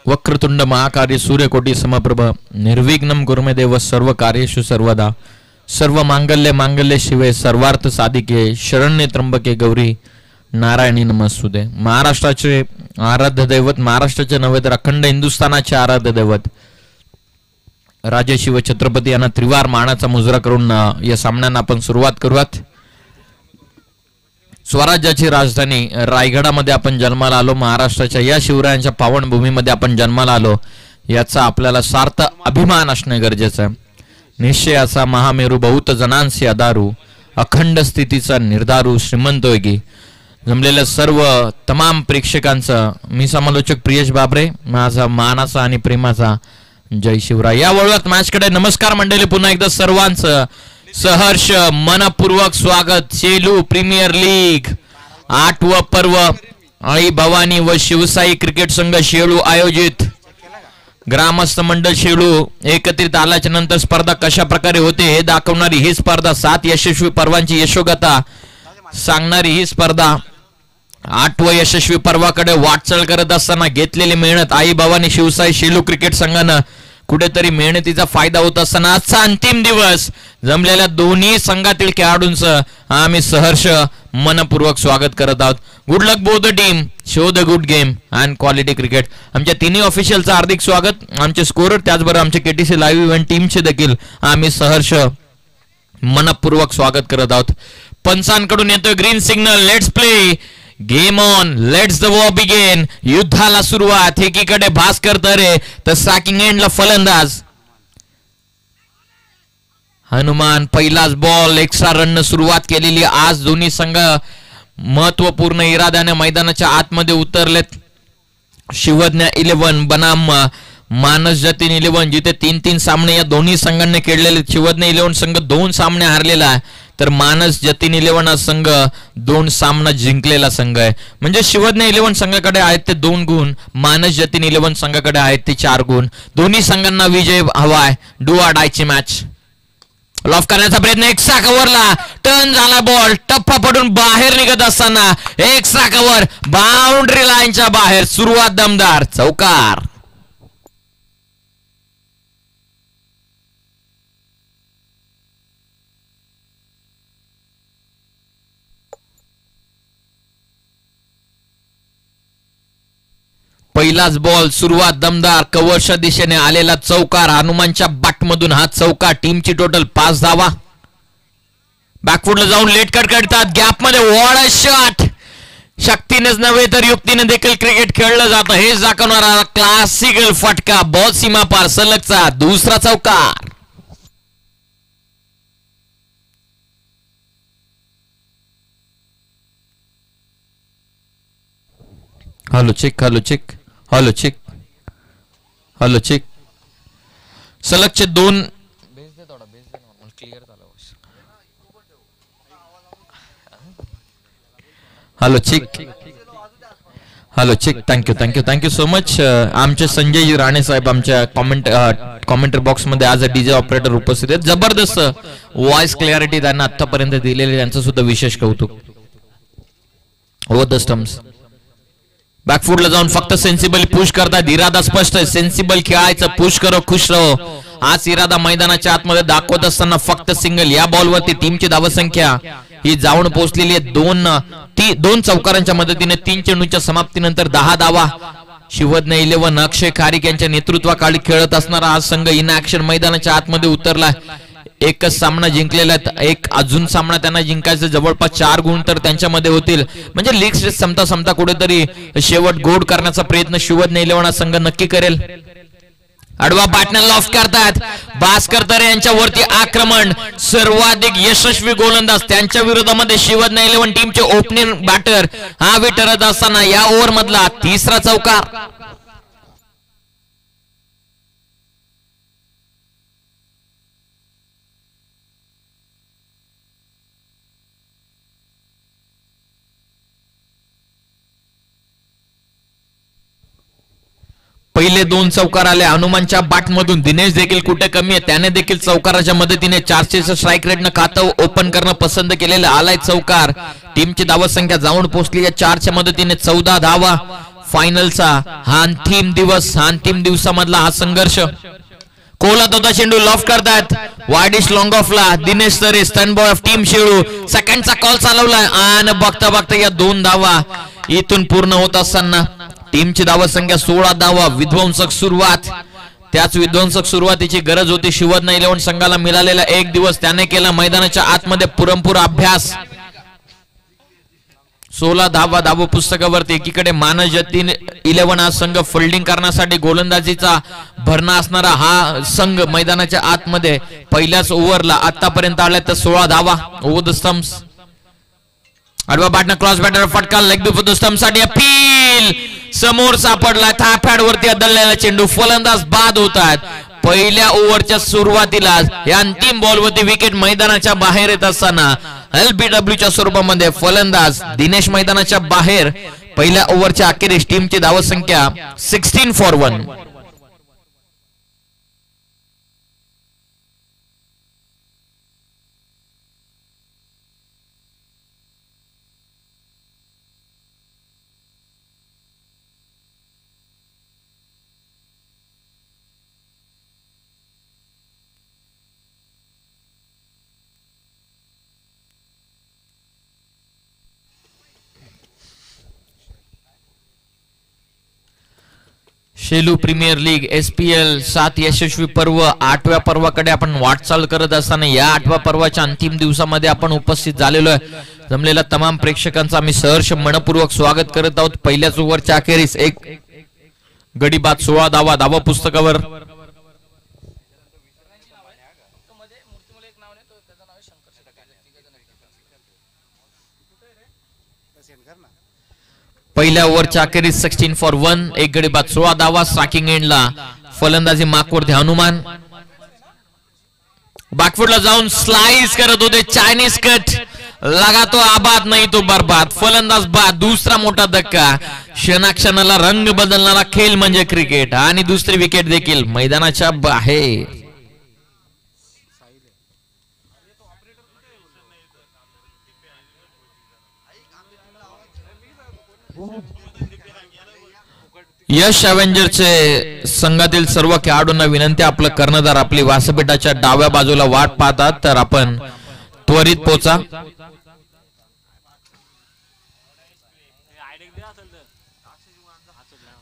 वक्रतुंड महाकार्य सूर्यकोटी समप्रभ निर्विघ्नं कुरुमे देव सर्व कार्येषु सर्वदा सर्व मांगल्य मांगल्य शिवे सर्वार्थ साधिके शरण्य त्र्यंबके गौरी नारायणी नमस्तुते. महाराष्ट्राचे आराध्य दैवत, महाराष्ट्राचे नव्हे तर अखंड हिंदुस्थानाचे आराध्य दैवत राजे शिव छत्रपती यांना त्रिवार मानाचा मुजरा करून या सामन्यांना आपण सुरुवात करूयात. स्वराज्याची राजधानी रायगडामध्ये आपण जन्माला आलो, महाराष्ट्राच्या या शिवरायांच्या पावनभूमीमध्ये आपण जन्माला आलो, याचा आपल्याला सार्थ अभिमान असणे गरजेचं आहे. निश्चयाचा महामेरू बहुत जणांशी आधारू अखंड स्थितीचा निर्धारू श्रीमंत योगी. जमलेल्या सर्व तमाम प्रेक्षकांचं मी समालोचक प्रियेश बाबरे माझा मानाचा आणि प्रेमाचा जय शिवराय. या वळवात मॅचकडे नमस्कार मंडळी, पुन्हा एकदा सर्वांचं सहर्ष मनपूर्वक स्वागत. सेलू प्रीमियर लीग 8व पर्व आई भवानी व शिवसाई क्रिकेट संघ शेळू आयोजित ग्रामस्थ मंडळ शेळू एकत्रित आल्याच्या नंतर स्पर्धा कशा प्रकारे होते हे दाखवणारी ही स्पर्धा, 7 यशस्वी पर्वांची यशोगाथा सांगणारी ही स्पर्धा. 8व्या यशस्वी पर्वाकडे वाटचाल करत असताना घेतलेली मेहनत आई भवानी शिवसाई शेलू क्रिकेट संघानं कुठेतरी मेहनतीचा फायदा होत असताना आजचा अंतिम दिवस जमलेल्या दोन्ही संघातील खेळाडूंचं आम्ही सहर्ष मनपूर्वक स्वागत करत आहोत. Good luck both the team, show the good game and quality cricket. आमच्या तिन्ही ऑफिशियलचं हार्दिक स्वागत, आमचे स्कोरर त्याचबरोबर आमचे केटीसी लाईव्ह इव्हेंट टीमचे देखील आम्ही सहर्ष मनपूर्वक स्वागत करत आहोत. पंचांकडून येतोय green signal, let's play game on, let's the war begin. युद्धाला सुरुवात. एकीकडे भास्कर तरे तर सॅकिंग एंडला फलंदाज हनुमान. पहिलाच बॉल, एक्स्ट्रा रन सुरुवात केलेली. आज दोन्ही संघ महत्वपूर्ण इराद्याने मैदानाच्या आतमध्ये उतरलेत. शिवज्ञ 11 बनाम मानस जतीन 11, जिथे 3-3 सामने या दोन्ही संघांनी खेळलेले. शिवज्ञ 11 संघ 2 सामने हारलेला आहे, तर मानस जतीन 11 हा संघ 2 सामना जिंकलेला संघ आहे. म्हणजे शिवज्ञ 11 संघाकडे आहेत ते 2 गुण, मानस जतीन 11 संघाकडे आहेत ते 4 गुण. दोन्ही संघांना विजय हवाय. डू ऑर डायची मॅच. लॉफ करण्याचा प्रयत्न, एक्स्ट्रा कव्हरला टर्न झाला बॉल, टप्पा पडून बाहेर निघत असताना एक्स्ट्रा कव्हर बाउंड्री लाईनच्या बाहेर. सुरुवात दमदार, चौकार. पहिलाच बॉल, सुरुवात दमदार, कव्हरच्या दिशेने आलेला चौकार. हनुमानच्या बॅटमधून हा चौकार. टीमची टोटल 5 धावा. बॅकफुटला जाऊन लेट कट करतात, गॅप मध्ये वॉड शॉट. शक्तीनेच नव्हे तर युक्तीने देखील क्रिकेट खेळलं जातं हे दाखवणारा क्लासिकल फटका. बॉल सीमा पार, सलगचा दुसरा चौकार. Hello check, hello check, hello check, hello check. सलगचे 2. Hello check, hello check. Thank you thank you thank you so much. आमचे संजयजी राणे साहेब आमच्या कॉमेंटरी बॉक्स मध्ये आज डीजे ऑपरेटर उपस्थित आहेत. जबरदस्त व्हॉइस क्लॅरिटी त्यांना आतापर्यंत दिलेली, त्यांचं सुद्धा विशेष कौतुक. Over the stumps. बॅकफुटला जाऊन फक्त सेन्सिबल पुश करतात. इरादा स्पष्ट आहे, सेन्सिबल खेळायचं, पुश करो खुश रहो. आज इरादा मैदानाच्या आतमध्ये दाखवत असताना फक्त सिंगल. या बॉलवरती टीमची धावसंख्या ही जाऊन पोहोचलेली आहे 2 चौकारांच्या मदतीने. 3 चेंडूंच्या समाप्तीनंतर 10 धावा. शिवज्ञ 11 अक्षय खारीक यांच्या नेतृत्वाखाली खेळत असणारा हा संघ इन ऍक्शन मैदानाच्या आतमध्ये उतरलाय. एकच सामना जिंकलेला आहे, एक अजून सामना त्यांना जिंकायचं. जवळपास 4 गुण तर त्यांच्यामध्ये होतील. म्हणजे लीग स्टेज संपता कुठेतरी शेवट गोड करण्याचा प्रयत्न शिवज्ञ 11 संघ नक्की करेल. आडवा बॅटने लॉफ करतात. भास्कर तरे यांच्यावरती आक्रमण. सर्वाधिक यशस्वी गोलंदाज त्यांच्या विरोधामध्ये शिवज्ञ 11 टीमचे ओपनिंग बॅटर हा ठरत असताना या ओव्हर मधला 3रा चौकार. पहिले 2 चौकार आले हनुमानच्या बॅटमधून. दिनेश देखील कुठे कमी आहे, त्याने देखील चौकाराच्या मदतीने 400चं स्ट्राईक रेटनं खातं ओपन करणं पसंत केलेलं. आलाय चौकार. टीमची धावसंख्या जाऊन पोहोचली आहे 4च्या मदतीने 14 धावा. फायनलचा हा अंतिम दिवस, हा अंतिम दिवसामधला हा संघर्ष. कोलात होता चेंडू, लॉफ्ट करतात वाईडिश लॉंग ऑफला. दिनेश सरे स्टन बॉय ऑफ टीम शेळू सेकंडचा कॉल चालवलाय आणि बघता बघता या 2 धावा इथून पूर्ण होत असताना टीमची धावा संख्या 16 धावा. विध्वंसक सुरुवात, त्याच विध्वंसक सुरुवातीची गरज होती शिवधन 11 संघाला. मिळालेला 1 दिवस त्याने केला मैदानाच्या आतमध्ये पुरंपूर अभ्यास. 16 धावा धाव पुस्तकावरती. एकीकडे मानस जतीन 11 हा संघ फिल्डिंग करण्यासाठी गोलंदाजीचा भरणा असणारा हा संघ मैदानाच्या आतमध्ये पहिल्याच ओव्हरला आतापर्यंत आल्या तर 16 धावा. ओव्हर द स्टंप्स, आडवा बॅटनं क्रॉस बॅटर फटका, लेग बिफोर द स्टंप साठी अपील समोर सापडला. थापॅड वरती अदललेला चेंडू, फलंदाज बाद होत आहेत. पहिल्या ओव्हरच्या सुरुवातीला या अंतिम बॉलवरती विकेट मैदानाच्या बाहेर येत असताना LBWच्या स्वरूपामध्ये फलंदाज दिनेश मैदानाच्या बाहेर. पहिल्या ओव्हरच्या अखेरीस टीमची धावसंख्या 16 for 1. Shelu premier league SPL 7 यशस्वी पर्व 8व्या पर्वाकडे आपण वाटचाल करत असताना या 8व्या पर्वाच्या अंतिम दिवसामध्ये आपण उपस्थित झालेलो आहे. जमलेल्या तमाम प्रेक्षकांचा आम्ही सहर्ष मनपूर्वक स्वागत करत आहोत. पहिल्याच ओव्हरच्या अखेरीस एक गडी बाद 16 धावा धावा पुस्तकावर. पहिल्या ओव्हरच्या अखेरीस 16 for 1, एक गडी बाद 16 धावा. स्ट्रायकिंग एंडला फलंदाजी मार्कवरती हनुमान बॅकफुटला जाऊन स्लाइस करत होते. चायनीज कट लगा तो आबाद नाही तो बर्बाद. फलंदाज बाद. दुसरा मोठा धक्का. क्षणाक्षणाला रंग बदलणारा खेळ म्हणजे क्रिकेट. आणि दुसरी विकेट देखील मैदानाच्या बाहेर. यश अवेंजरचे संघातील सर्व खेळाडूंना विनंती, आपलं कर्णधार आपली व्यासपीठाच्या डाव्या बाजूला वाट पाहतात, तर आपण त्वरित पोचा.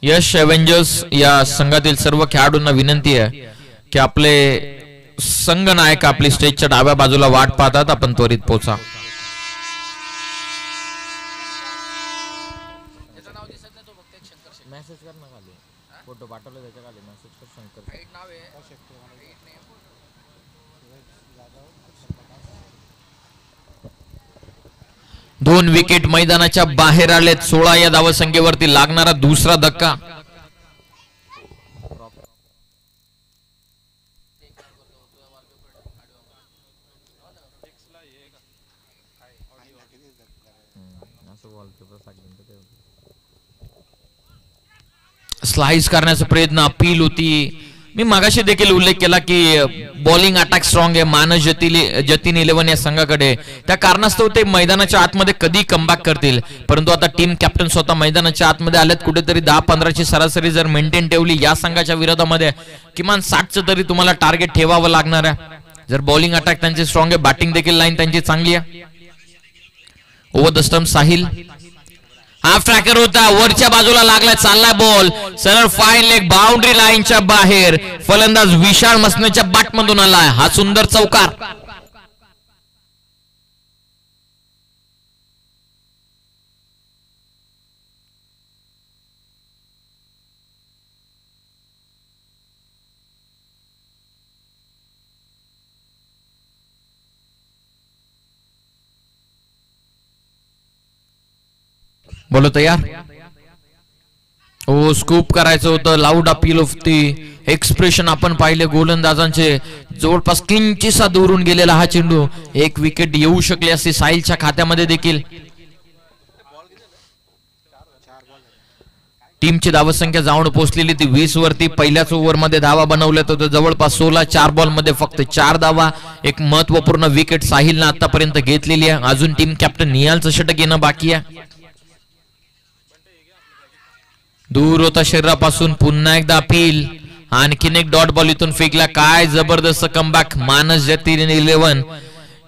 यश अवेंजर्स या संघातील सर्व खेळाडूंना विनंती आहे की आपले संघ नायक आपली स्टेजच्या डाव्या बाजूला वाट पाहतात, आपण त्वरित पोचा. फोटो पाठवले त्याच्या खाली मेसेज कर शंकर. दोन विकेट मैदानाच्या बाहेर आलेत. 16 या धावसंख्येवरती लागणारा दुसरा धक्का. स्लाइस करण्याचा प्रयत्न, अपील होती. मी मागाशी देखील उल्लेख केला की बॉलिंग अटॅक स्ट्रॉंग आहे मानस जतीन 11 या संघाकडे. त्या कारणास्तव ते मैदानाच्या आतमध्ये कधी कमबॅक करतील, परंतु आता टीम कॅप्टन स्वतः मैदानाच्या आतमध्ये आल्यात. कुठेतरी 10-15 ची सरासरी जर मेंटेन ठेवली या संघाच्या विरोधामध्ये, किमान 60चं तरी तुम्हाला टार्गेट ठेवावं लागणार आहे. जर बॉलिंग अटॅक त्यांची स्ट्रॉंग आहे, बॅटिंग देखील लाईन त्यांची चांगली आहे. Over the stump Sahil, half tracker होता, वरच्या बाजूला लागला, चाललाय बॉल सरळ फाईन लेग बाउंड्री लाईनच्या बाहेर. फलंदाज विशाल मसनेच्या बॅट मधून आलाय. हा सुंदर चौकार. बोलो तयार. हो, स्कूप करायचं होतं. लाऊड अपील ऑफ ती एक्सप्रेशन आपण पाहिले गोलंदाजांचे. जवळपास किंचिसा दूरून गेलेला हा चेंडू. एक विकेट येऊ शकली असती साहिलच्या खात्यामध्ये देखील. टीमची धावसंख्या जाऊन पोहोचलेली ती 20 वरती. पहिल्याच ओव्हर मध्ये धावा बनवल्यात होत्या जवळपास 16. 4 बॉल मध्ये फक्त 4 धावा. एक महत्वपूर्ण विकेट साहिलनं आतापर्यंत घेतलेली आहे. अजून टीम कॅप्टन निहालचं षटक येणं बाकी आहे. दूर होता शरीरापासून, पुन्हा एकदा अपील, आणखीन एक डॉट बॉल इथून फेकला. काय जबरदस्त कमबॅक मानस जतीन 11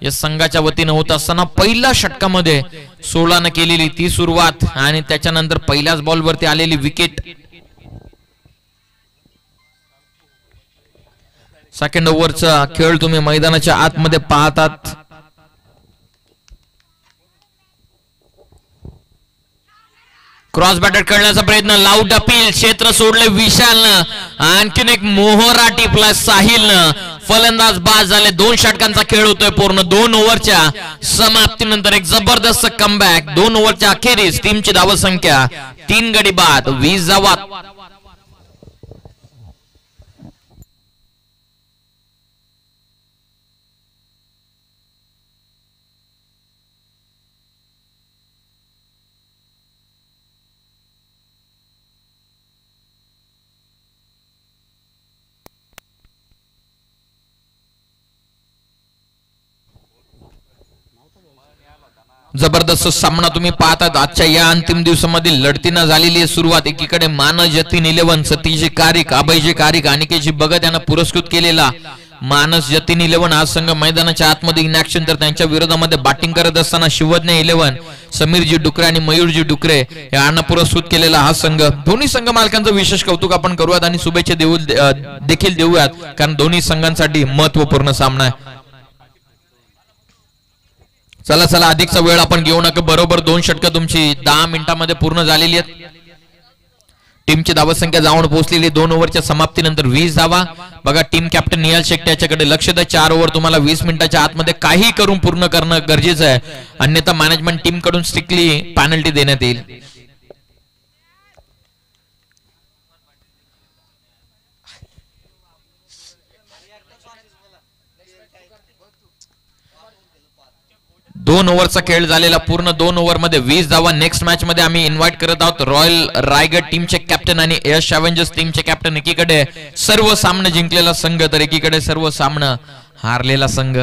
या संघाच्या वतीनं होत असताना पहिल्या षटकामध्ये 16 केलेली ती सुरुवात आणि त्याच्यानंतर पहिल्याच बॉलवरती आलेली विकेट. सेकंड ओव्हरचा खेळ तुम्ही मैदानाच्या आतमध्ये पाहतात. क्रॉस बॅटर करण्याचा प्रयत्न, लाऊड अपील, क्षेत्र सोडले विशालनं, आणखीन एक मोहरा टिपला साहिलनं. फलंदाज बाद झाले. 2 षटकांचा खेळ होतोय पूर्ण. 2 ओव्हरच्या समाप्तीनंतर एक जबरदस्त कमबॅक. 2 ओव्हरच्या अखेरीस टीमची धावसंख्या 3 गडी बाद, 20 धावा. जबरदस्त सामना तुम्ही पाहतात. आजच्या या अंतिम दिवसामधील लढतीनं झालेली आहे सुरुवात. एकीकडे मानस जतीन 11, सतीशजी कारिक, अभयजी कारिक, अनिकेतजी भगत यांना पुरस्कृत केलेला मानस जतीन 11 हा संघ मैदानाच्या आतमध्ये इन ऍक्शन. तर त्यांच्या विरोधामध्ये बॅटिंग करत असताना शिवज्ञ 11, समीरजी डुकरे आणि मयूरजी डुकरे यांना पुरस्कृत केलेला हा संघ. दोन्ही संघ मालकांचं विशेष कौतुक आपण करूयात आणि शुभेच्छा देखील देऊयात, कारण दोन्ही संघांसाठी महत्वपूर्ण सामना आहे. चला चला, अधिकचा वेळ आपण घेऊ नका. बरोबर 2 षटकं तुमची 10 मिनिटांमध्ये पूर्ण झालेली आहेत. टीमची धावसंख्या जाऊन पोहोचलेली 2 ओव्हरच्या समाप्तीनंतर 20 धावा. बघा, टीम कॅप्टन निहाल शेट्टी याच्याकडे लक्ष द्या. 4 ओव्हर तुम्हाला 20 मिनिटाच्या आतमध्ये काही करून पूर्ण करणं गरजेचं आहे, अन्यथा मॅनेजमेंट टीम कडून स्ट्रिक्टली पेनल्टी देण्यात येईल. दोन ओव्हरचा खेळ झालेला पूर्ण 2 ओव्हरमध्ये 20 धावा. नेक्स्ट मॅच मध्ये आम्ही इन्व्हाइट करत आहोत रॉयल रायगड टीमचे कॅप्टन आणि यश अवेंजर्स टीमचे कॅप्टन. एकीकडे सर्व सामने जिंकलेला संघ, तर एकीकडे सर्व सामना हारलेला संघ.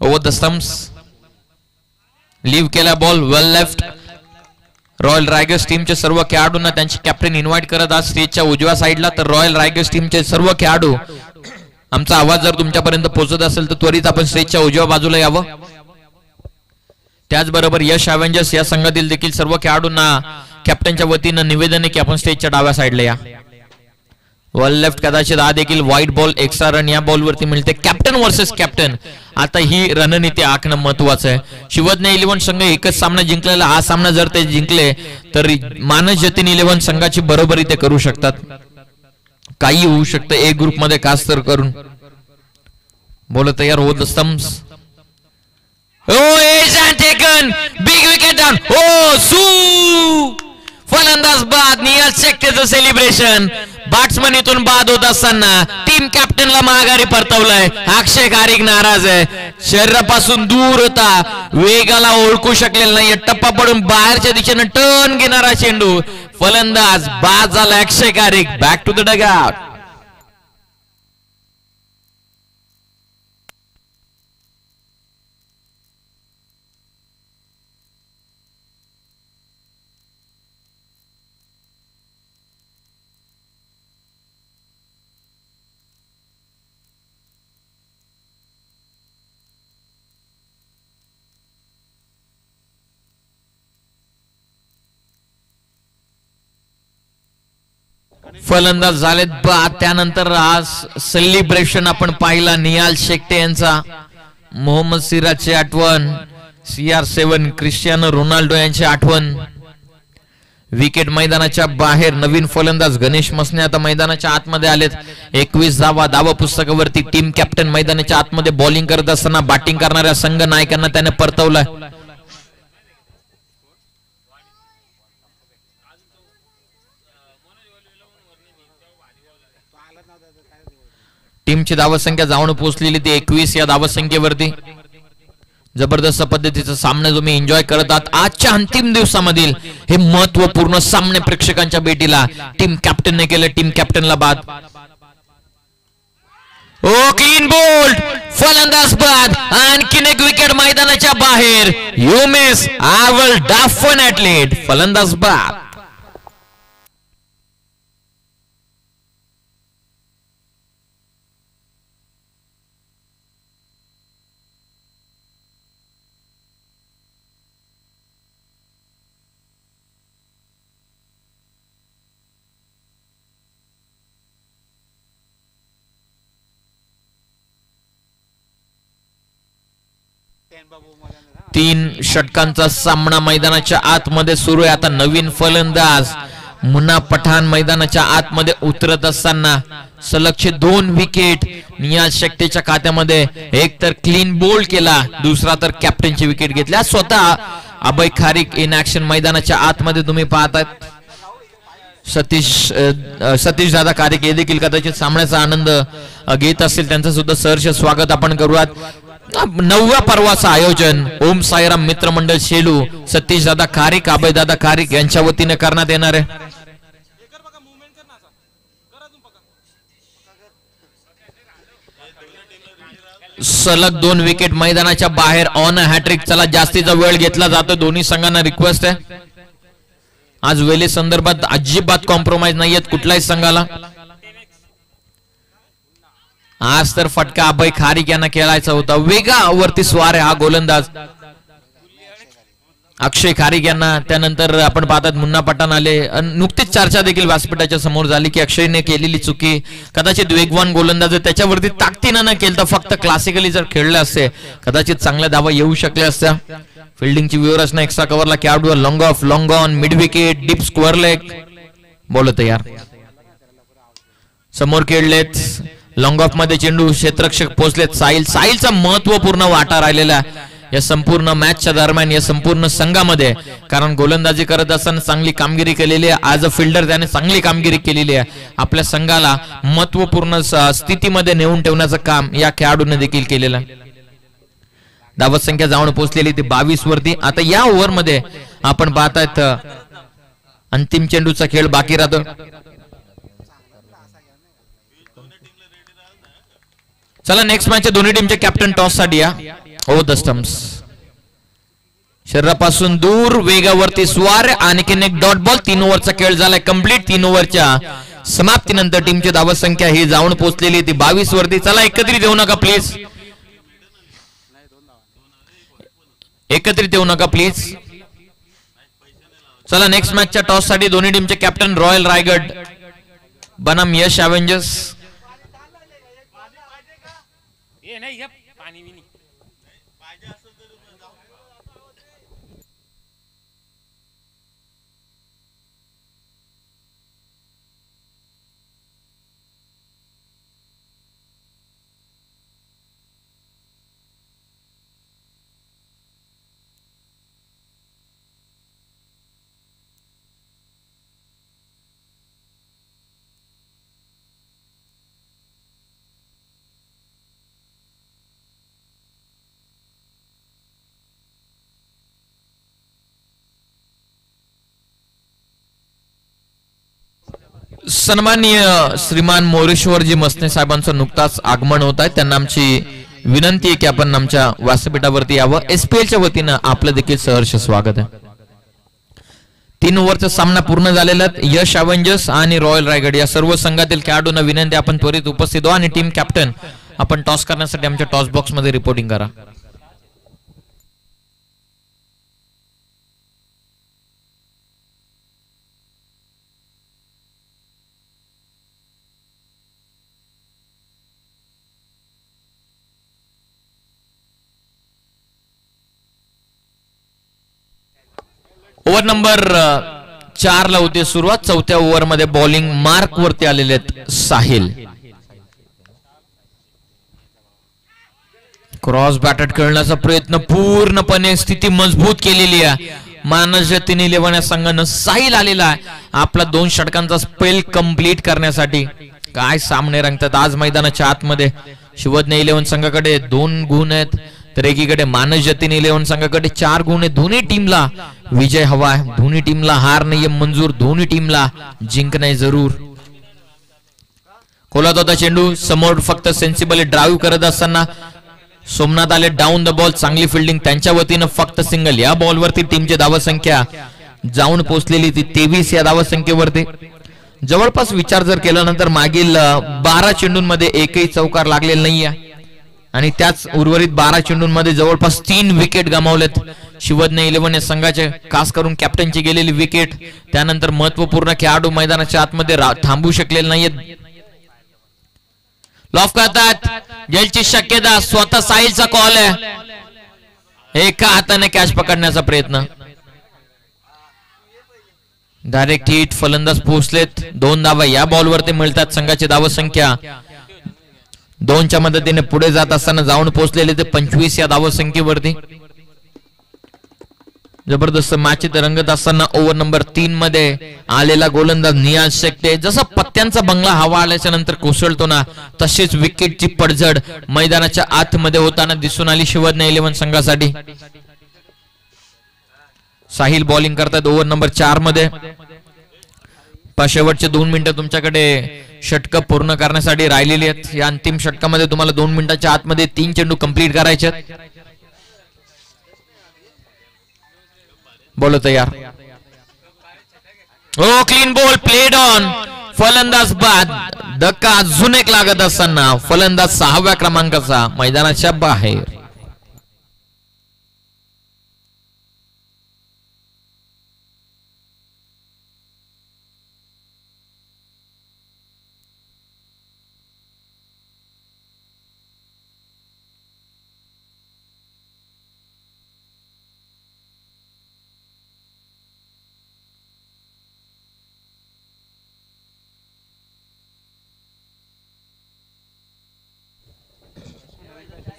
ओव्हर द स्टंप्स, लिव्ह केला ball, well left. Royal Raigad टीमचे सर्व खेळाडूंना त्यांचे कॅप्टन इन्व्हाइट करत आज स्टेजच्या उजव्या साईडला. तर रॉयल रायगड टीमचे सर्व खेळाडू, आमचा आवाज जर तुमच्यापर्यंत पोहोचत असेल तर त्वरित आपण स्टेजच्या उजव्या बाजूला यावं. त्याचबरोबर यश अवेंजर्स या संघातील देखील सर्व खेळाडूंना कॅप्टनच्या वतीनं निवेदन आहे की आपण स्टेजच्या डाव्या साईडला या. वेल लेफ्ट, कदाचित हा देखील व्हाईट बॉल, एक्स्ट्रा रन या बॉलवरती मिळते. कॅप्टन वर्सेस कॅप्टन, आता ही रणनीती आखणं महत्वाचं आहे. शिवज्ञ 11 संघ एकच सामना जिंकलेला. हा सामना जर ते जिंकले तर मानस जतीन 11 संघाची बरोबरी ते करू शकतात. काही होऊ शकतं एक ग्रुप मध्ये, खास तर करून. बोल तयार होत stumps. Taken, big wicket down. सू फलंदाज बाद. निहाल शेट्टीचं सेलिब्रेशन. बॅट्समन इथून बाद होत असताना टीम कॅप्टनला माघारी परतवलंय. अक्षय कारिक नाराज आहे. शरीरापासून दूर होता, वेगाला ओळखू शकलेला नाही. टप्पा पडून बाहेरच्या दिशेने टर्न घेणारा चेंडू. फलंदाज बाद झाला अक्षय कारिक. Back to the dugout. फलंदाज झालेत बाद. त्यानंतर आज सेलिब्रेशन आपण पाहिला निहाल शेट्टी यांचा. मोहम्मद सिराजची आठवण, CR7 क्रिस्टियानो रोनाल्डो यांची आठवण. विकेट मैदानाच्या बाहेर. नवीन फलंदाज गणेश मसने आता मैदानाच्या आतमध्ये आलेत. 21 धावा. धावा पुस्तकावरती टीम कॅप्टन मैदानाच्या आतमध्ये बॉलिंग करत असताना बॅटिंग करणाऱ्या संघ नायकांना त्याने परतवलाय. टीमची धावसंख्या जाऊन पोहोचलेली ती 21 या धावसंख्येवरती. जबरदस्त पद्धतीचा सामना तुम्ही एन्जॉय करत आहात. आजच्या अंतिम दिवसामधील हे महत्वपूर्ण सामने प्रेक्षकांच्या भेटीला टीम कॅप्टनने केले. टीम कॅप्टनला बाद. Clean bowled. फलंदाज बाद. आणखीन एक विकेट मैदानाच्या बाहेर. You miss, I will definitely. फलंदाज बाद. तीन षटकांचा सामना मैदानाच्या आतमध्ये सुरू आहे. आता नवीन फलंदाज मुन्ना पठाण मैदानाच्या आतमध्ये उतरत असताना सलगचे 2 विकेट नियाज शेट्टीच्या खात्यामध्ये. एक तर क्लीन बोल्ड केला, दुसरा तर कॅप्टनची विकेट घेतल्या. स्वतः अभय खारीक इन ऍक्शन मैदानाच्या आतमध्ये तुम्ही पाहतात. सतीश दादा खारीक हे देखील कदाचित सामन्याचा आनंद घेत असतील, त्यांचं सुद्धा सहर्ष स्वागत आपण करूयात. 9व्या पर्वाचं आयोजन ओम साईराम मित्रमंडळ शेलू, सतीश दादा खारीक, अभय दादा खारीक यांच्या वतीने करण्यात येणार आहे. सलग 2 विकेट मैदानाच्या बाहेर ऑन हॅट्रिक. चला जास्तीचा वेळ घेतला जातो. दोन्ही संघांना रिक्वेस्ट आहे, आज वेळे संदर्भात अजिबात कॉम्प्रोमाइज नाहीयेत कुठल्याही संघाला. आज तर फटका अभय खारीक यांना खेळायचा होता. वेगावरती स्वार आहे हा गोलंदाज अक्षय खारीक यांना. त्यानंतर आपण पाहतात मुन्ना पठाण आले. नुकतीच चर्चा देखील व्यासपीठाच्या समोर झाली की अक्षयने केलेली चुकी, कदाचित वेगवान गोलंदाज त्याच्यावरती ताकदीनं न केलं तर फक्त क्लासिकली जर खेळले असते कदाचित चांगल्या धावा येऊ शकल्या असत्या. फिल्डिंगची व्यूहरचना एक्स्ट्रा कव्हरला खेळाडू long of, long on, mid wicket, deep square leg. बोल तयार, समोर खेळलेत. लॉंग ऑफ मध्ये चेंडू क्षेत्ररक्षक पोहोचलेत. साहिलचा महत्वपूर्ण वाटा राहिलेला या संपूर्ण मॅचच्या दरम्यान या संपूर्ण संघामध्ये, कारण गोलंदाजी करत असताना चांगली कामगिरी केलेली आहे. ॲज अ फिल्डर त्याने चांगली कामगिरी केलेली आहे. आपल्या संघाला महत्वपूर्ण स्थितीमध्ये नेऊन ठेवण्याचं काम या खेळाडूने देखील केलेलं आहे. धावत संख्या जाऊन पोहोचलेली ती 22 वरती. आता या ओव्हर मध्ये आपण पाहतायत अंतिम चेंडूचा खेळ बाकी राहतो. चला नेक्स्ट मॅच दोन्ही टीमचे कॅप्टन टॉस साठी या. ओ द स्टम्प्स, शरीरापासून दूर, वेगावरती स्वार, आणखीन एक डॉट बॉल. 3 ओव्हरचा खेळ झालाय कंप्लीट. 3 ओव्हरच्या समाप्तीनंतर टीमची धावत संख्या ही जाऊन पोहोचलेली ती 22 वरती. चला एकत्रित येऊ नका प्लीज, एकत्रित येऊ नका प्लीज. चला नेक्स्ट मॅचच्या टॉस साठी दोन्ही टीमचे कॅप्टन रॉयल रायगड बनाम यश ॲव्हेंजर्स. सन्माननीय श्रीमान मोरेश्वरजी मसने साहेबांचं नुकताच आगमन होत आहे. त्यांना आमची विनंती आहे की आपण आमच्या व्यासपीठावरती यावं. एसपीएलच्या वतीनं आपलं देखील सहर्ष स्वागत आहे. 3 ओव्हरचा सामना पूर्ण झालेला आहे. यश ॲव्हेंजर्स आणि रॉयल रायगड या सर्व संघातील खेळाडूंना विनंती आपण त्वरित उपस्थित व्हा आणि टीम कॅप्टन आपण टॉस करण्यासाठी आमच्या टॉस बॉक्स मध्ये रिपोर्टिंग करा. ओव्हर नंबर 4 ला होते सुरुवात. 4थ्या ओव्हर मध्ये बॉलिंग मार्क वरती आलेले आहेत साहिल. क्रॉस बॅटेड खेळण्याचा प्रयत्न, पूर्णपणे स्थिती मजबूत केलेली आहे. मानस जतीन 11 या संघानं साहिल आलेला आहे आपला 2 षटकांचा स्पेल कंप्लीट करण्यासाठी. काय सामने रंगतात आज मैदानाच्या आतमध्ये. शिवज्ञ 11 संघाकडे 2 गुण आहेत, तर एकीकडे मानस जतीन 11 संघाकडे 4 गुण आहेत. दोन्ही टीमला विजय हवा आहे, दोन्ही टीमला हार नाहीये मंजूर, दोन्ही टीमला जिंकणे जरूर. खोलात होता चेंडू, समोर फक्त सेन्सिबली ड्राईव्ह करत असताना सोमनाथ आले डाऊन द बॉल. चांगली फिल्डिंग त्यांच्या वतीनं, फक्त सिंगल. या बॉलवरती टीमची धावत संख्या जाऊन पोहोचलेली ती 23 या धावत संख्येवरती. जवळपास विचार जर केल्यानंतर मागील 12 चेंडूंमध्ये एकही चौकार लागलेला नाहीये आणि त्याच उर्वरित 12 चेंडूंमध्ये जवळपास 3 विकेट गमावलेत. शिवज्ञ 11 या संघाचे, खास करून कॅप्टनची गेलेली विकेट. त्यानंतर महत्वपूर्ण खेळाडू मैदानाच्या आतमध्ये थांबू शकलेले नाहीयेत. लॉफ करतात, गेलची शक्यता, स्वतः साहिलचा कॉल आहे. एका हाताने कॅच पकडण्याचा प्रयत्न, डायरेक्ट हिट. फलंदाज पोहोचलेत. 2 धावा या बॉलवर ते मिळतात. संघाची धावसंख्या 2च्या मदतीने पुढे जात असताना जाऊन पोहोचलेले ते 25 या धावसंख्येवरती. जबरदस्त मॅच रंगत असताना ओव्हर नंबर 3 मध्ये आलेला गोलंदाज नियाज शेखते. जसा पत्त्यांचा बंगला हवा आल्याच्या नंतर कोसळतो ना, तशीच विकेटची पडझड मैदानाच्या आतमध्ये होताना दिसून आली शिवज्ञ 11 संघासाठी. साहिल बॉलिंग करतात ओव्हर नंबर 4 मध्ये. शेवटचे 2 मिनिटं तुमच्याकडे षटक पूर्ण करण्यासाठी राहिलेली आहेत. या अंतिम षटकामध्ये तुम्हाला 2 मिनिटाच्या आतमध्ये 3 चेंडू कंप्लीट करायचे आहेत. बोलो तयार. ओ क्लीन बॉल प्लेड ऑन. फलंदाज बाद. धक्का अजून एक लागत असताना फलंदाज 6व्या क्रमांकाचा मैदानाच्या बाहेर.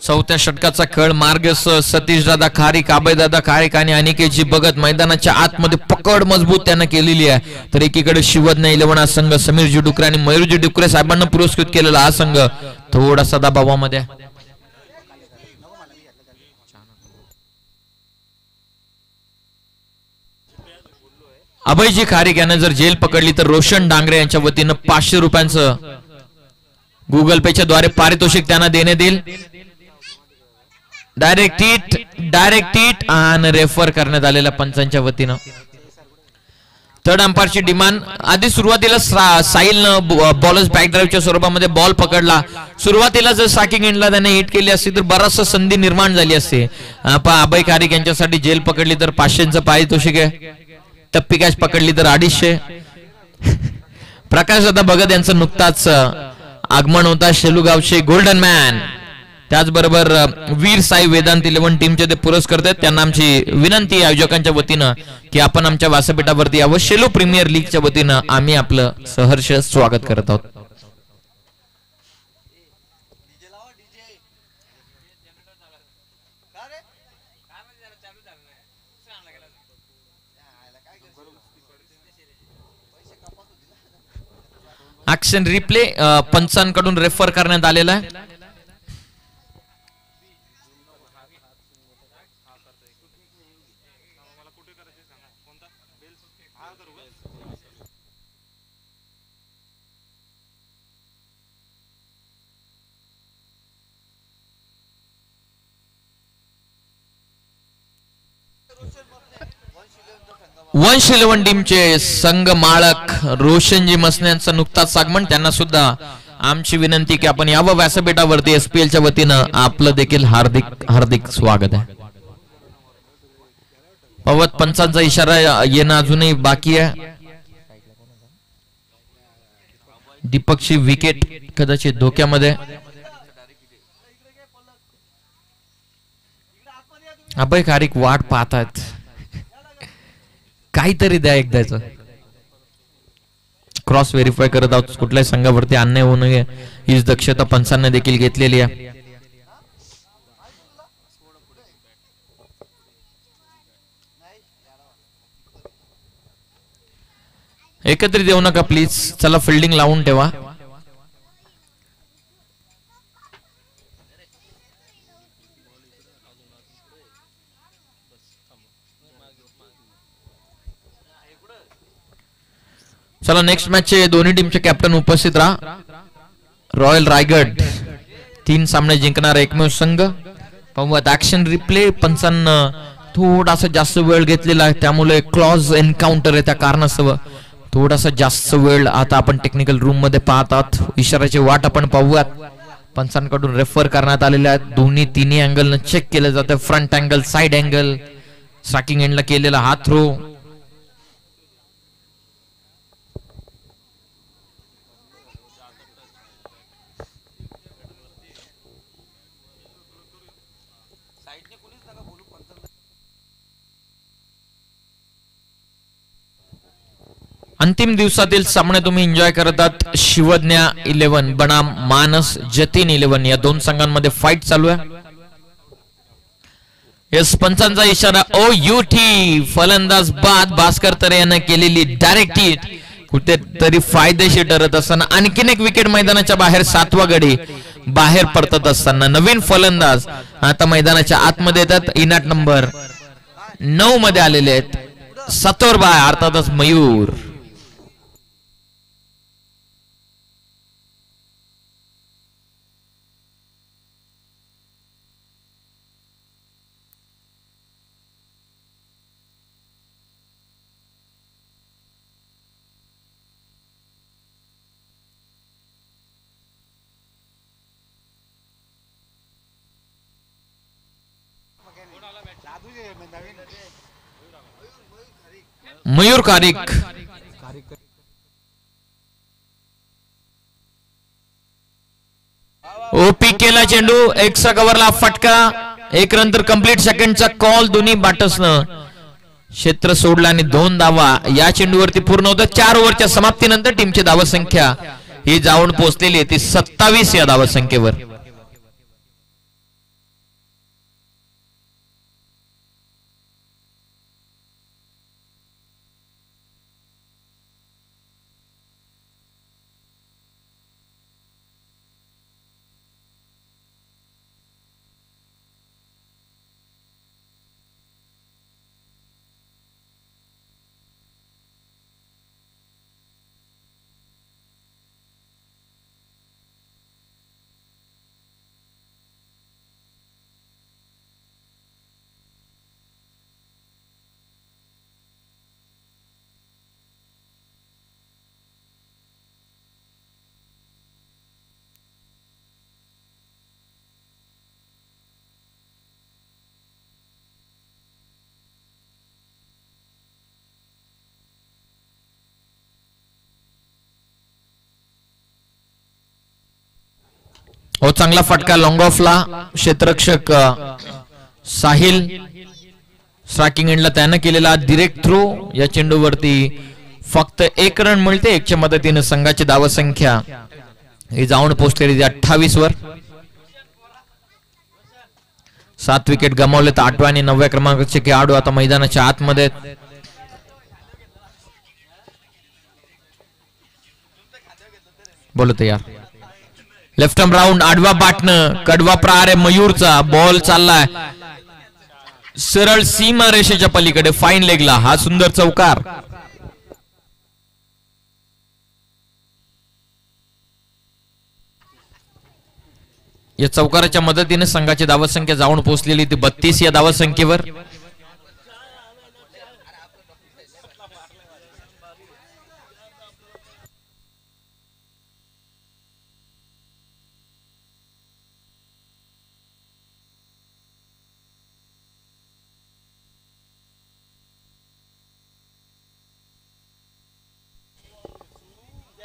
चौथ्या षटकाचा खेळ मार्ग सतीश दादा खारीक, अभय दादा खारीक आणि अनिकेतजी भगत मैदानाच्या आतमध्ये पकड मजबूत त्यानं केलेली आहे. तर एकीकडे शिवज्ञ 11 संघ समीरजी डुकरे आणि मयूरजी डुकरे साहेबांना पुरस्कृत केलेला हा संघ थोडासा दबावामध्ये. अभयजी खारीक यानं जर जेल पकडली तर रोशन डांगरे यांच्या वतीनं 500 रुपयांचं गुगल पेच्या द्वारे पारितोषिक त्यांना देण्यात येईल. डायरेक्ट हिट आणि रेफर करण्यात आलेल्या पंचांच्या वतीनं. थर्ड अंपायरची डिमांड. आधी सुरुवातीला साहिलनं बॉलर्स बॅक ड्राईव्हच्या स्वरूपामध्ये बॉल पकडला. सुरुवातीला जर साकिंग एंडला त्याने हिट केली असती तर बराचसा संधी निर्माण झाली असते. अभय खारीक यांच्यासाठी जेल पकडली तर 500चं पारितोषिक आहे. टप्पी कॅच पकडली तर 250. प्रकाश दादा भगत यांचं नुकताच आगमन होता. शेलूगावचे गोल्डन मॅन. त्याचबरोबर वीर साई वेदांत 11 टीमचे ते पुरस्कृत आहेत. त्यांना आमची विनंती आयोजकांच्या वतीनं की आपण आमच्या व्यासपीठावरती यावं. शेलो प्रीमियर लीगच्या वतीनं आम्ही आपलं सहर्ष स्वागत करत आहोत. ऍक्शन रिप्ले पंचांकडून रेफर करण्यात आलेला आहे. वंश 11 टीमचे संघ मालक रोशनजी मसने यांचं नुकताच आगमन. त्यांना सुद्धा आमची विनंती की आपण यावं व्यासपीठावरती. SPLच्या वतीनं आपलं देखील हार्दिक हार्दिक स्वागत आहे. पवत पंचांचा इशारा येणं अजूनही बाकी आहे. दीपकची विकेट कदाचित धोक्यामध्ये. अभय खारीक वाट पाहतात. काहीतरी द्या एकदाच. क्रॉस व्हेरीफाय करत आहोत. कुठल्याही संघावरती अन्याय होऊ नये हीच दक्षता पंचांना देखील घेतलेली आहे. एकत्रित येऊ नका प्लीज. चला फिल्डिंग लावून ठेवा. चला नेक्स्ट मॅचचे दोन्ही टीमचे कॅप्टन उपस्थित राहा. रॉयल रायगड 3 सामने जिंकणारा एकमेव संघ. पाहूयात ऍक्शन रिप्ले. पंचांना थोडासा जास्त वेळ घेतलेला आहे त्यामुळे क्लॉज एन्काउंटर आहे. त्या कारणास्तव थोडासा जास्त वेळ आता आपण टेक्निकल रूम मध्ये पाहतात. इशाराची वाट आपण पाहूयात. पंचांकडून रेफर करण्यात आलेल्या आहेत. दोन्ही तिन्ही अँगल चेक केलं जातं. Front angle, side angle, striking एंडला केलेला हा थ्रो. अंतिम दिवसातील सामने तुम्ही एन्जॉय करत आहात. शिवज्ञा 11 बनाम मानस जतीन 11 या दोन संघांमध्ये फाईट चालू आहे. यस, पंचांचा इशारा. ओ युटी फलंदाज बाद भास्कर तरे यांना केलेली डायरेक्ट हिट कुठेतरी फायदेशीर ठरत असताना आणखीन एक विकेट मैदानाच्या बाहेर. 7वा गडी बाहेर पडत असताना नवीन फलंदाज आता मैदानाच्या आतमध्ये येतात. इनाट नंबर 9 मध्ये आलेले आहेत सतोरबाय अर्थातच मयूर. मयूर कारिक ओपी केला चेंडू. एकचा कव्हरला फटका. 1 रन तर कंप्लीट. सेकंडचा कॉल दोन्ही बॅटर्सनं क्षेत्र सोडला आणि 2 धावा या चेंडूवरती पूर्ण होतं. 4 ओव्हरच्या समाप्तीनंतर टीमची धावसंख्या ही जाऊन पोहोचलेली आहे ती 27 या धावसंख्येवर. हो, चांगला फटका लॉंग ऑफला. क्षेत्ररक्षक साहिल स्ट्रायकिंग एंडला त्यानं केलेला डिरेक्ट थ्रो. या चेंडूवरती फक्त 1 रन मिळते. 1च्या मदतीने संघाची धावसंख्या ही जाऊन पोहोचलेली 28 वर. 7 विकेट गमावले तर 8व्या आणि 9व्या क्रमांकाचे खेळाडू आता मैदानाच्या आतमध्ये. बोलतो यार. लेफ्ट आर्म राऊंड आडवा बाटणं. कडवा प्रहार आहे मयूरचा. बॉल चाललाय सरळ सीमा रेषेच्या पलीकडे फाईन लेगला. हा सुंदर चौकार. या चौकाराच्या मदतीने संघाची धावसंख्या जाऊन पोहोचलेली ती 32 या धावसंख्येवर.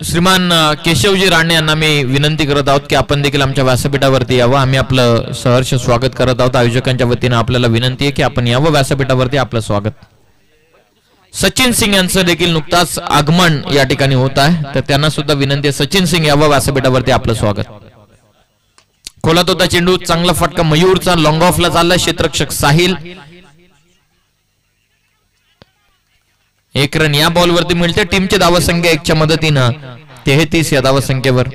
श्रीमान केशवजी राणे यांना मी विनंती करत आहोत की आपण देखील आमच्या व्यासपीठावरती यावं. आम्ही आपलं सहर्ष स्वागत करत आहोत. आयोजकांच्या वतीने आपल्याला विनंती आहे की आपण यावं व्यासपीठावरती. आपलं स्वागत. सचिन सिंग यांचं देखील नुकताच आगमन या ठिकाणी होत आहे तर त्यांना सुद्धा विनंती आहे सचिन सिंग यावं व्यासपीठावरती. आपलं स्वागत. खोलात होता चेंडू. चांगला फटका मयूरचा. लॉंग ऑफला चालला क्षेत्ररक्षक साहिल. 1 रन या बॉलवरती मिळते. टीमची धावसंख्या 1च्या मदतीनं 33 या धावसंख्येवर.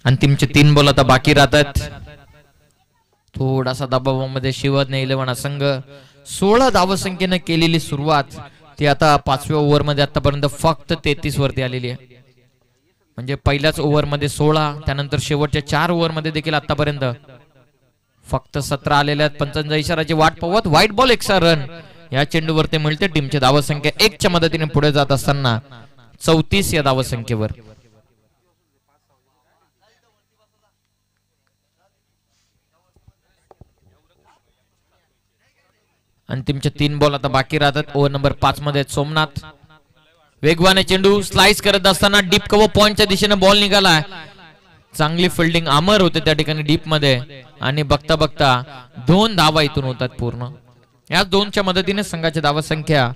अंतिमचे 3 बॉल आता बाकी राहतात. थोडासा दबावामध्ये शिवज्ञा 11 संघ 16 धावसंख्येनं केलेली सुरुवात ती आता 5व्या ओव्हरमध्ये आतापर्यंत फक्त 33 वरती आलेली आहे. म्हणजे पहिल्याच ओव्हरमध्ये 16, त्यानंतर शेवटच्या 4 ओव्हरमध्ये देखील आतापर्यंत फक्त 17 आलेल्या आहेत. पंचांचा इशाराची वाट पाहत व्हाईट बॉल 1 रन या चेंडूवरती मिळते. टीमची धावसंख्या 1च्या मदतीने पुढे जात असताना 34 या धावसंख्येवर. अंतिमचे 3 बॉल आता बाकी राहतात. ओव्हर नंबर 5 मध्ये सोमनाथ. वेगवाने चेंडू स्लाइस करत असताना डीप कव्हर पॉइंटच्या दिशेने बॉल निघालाय. चांगली फिल्डिंग अमर होते त्या ठिकाणी डीप मध्ये आणि बघता बघता 2 धावा इथून होतात पूर्ण. या 2च्या मदतीने संघाची धावसंख्या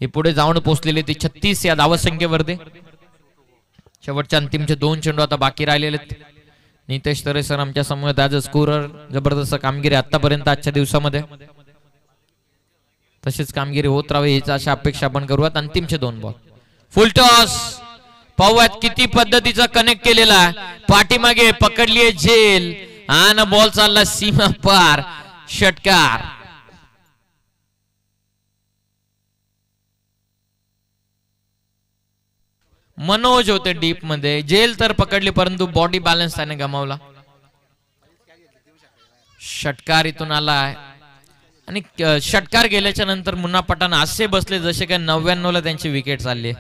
हे पुढे जाऊन पोहोचलेले ते 36 या धावसंख्येवरती. शेवटच्या अंतिमचे 2 चेंडू आता बाकी राहिलेले. नितेश तरे सर आमच्या समोर आज स्कोरर जबरदस्त कामगिरी आतापर्यंत आजच्या दिवसामध्ये, तशीच कामगिरी होत राहावी हीच अशा अपेक्षा आपण करूयात. अंतिमचे 2 बॉल फुल टॉस. पाहूयात किती पद्धतीचा कनेक्ट केलेला आहे. पाठीमागे पकडलीये झेल आणि बॉल चालला सीमा पार. षटकार. मनोज होते डीप मध्ये. झेल तर पकडली परंतु बॉडी बॅलन्स त्याने गमावला. षटकार इथून आला आहे आणि षटकार गेल्याच्या नंतर मुन्ना पठाण असे बसले जसे काय 99 ला त्यांची विकेट चालली.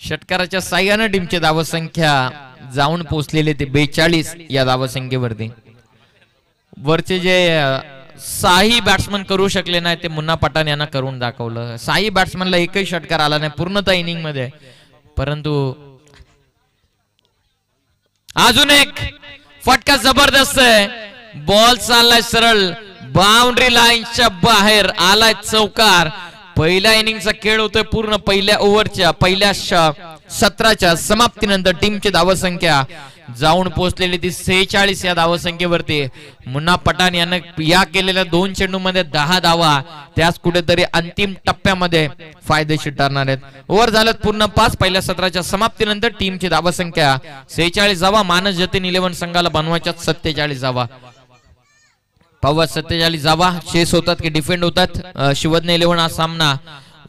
षटकाराच्या साह्याने टीमची धावसंख्या जाऊन पोहोचलेले ते 42 या धावसंख्येवरती. वरचे जे 6 बॅट्समन करू शकले नाही ते मुन्ना पठाण यांना करून दाखवलं. 6 बॅट्समनला एकही षटकार आला नाही पूर्णतः इनिंग मध्ये, परंतु अजून एक फटका जबरदस्त आहे. बॉल चाललाय सरळ बाउंड्री लाईनच्या बाहेर आलाय चौकार. पहिल्या इनिंगचा खेळ होतोय पूर्ण. पहिल्या ओव्हरच्या पहिल्या सत्राच्या समाप्तीनंतर टीमची धावसंख्या जाऊन पोहोचलेली ती 46 या धावसंख्येवरती. मुन्ना पठाण यानं या केलेल्या 2 चेंडूमध्ये 10 धावा त्याच कुठेतरी अंतिम टप्प्यामध्ये फायदेशीर ठरणार आहेत. ओव्हर झालं पूर्ण 5. पहिल्या सत्राच्या समाप्तीनंतर टीमची धावसंख्या 46 धावा. मानस जतीन 11 संघाला बनवायच्या 47 धावा. पाहूया 47 धावा चेस होतात की डिफेंड होतात. शिवज्ञ 11 हा सामना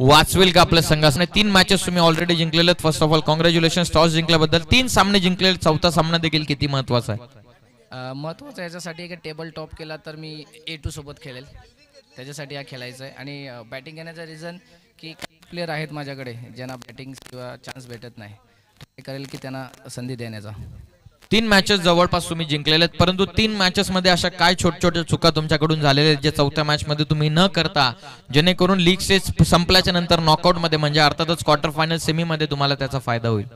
वाचवेल का आपल्या संघाने. 3 मॅचेस तुम्ही ऑलरेडी जिंकलेले. First of all congratulation toss जिंकल्याबद्दल. 3 सामने जिंकलेले. 4था सामना देखील किती महत्वाचा आहे? महत्वाचं याच्यासाठी की टेबल टॉप केला तर मी A2 सोबत खेळेल, त्याच्यासाठी हा खेळायचा आहे. आणि बॅटिंग घेण्याचा रिझन की प्लेयर आहेत माझ्याकडे ज्यांना बॅटिंग किंवा चान्स भेटत नाही, ट्राय करेल की त्यांना संधी देण्याचा. 3 मॅचेस जवळपास तुम्ही जिंकलेले आहेत, परंतु 3 मॅचेस मध्ये अशा काय छोट्या चुका तुमच्याकडून झालेल्या आहेत जे 4थ्या मॅच मध्ये तुम्ही न करता जेणेकरून लीग स्टेज संपल्याच्या नंतर नॉकआउट मध्ये म्हणजे अर्थातच क्वार्टर फायनल सेमी मध्ये तुम्हाला त्याचा फायदा होईल?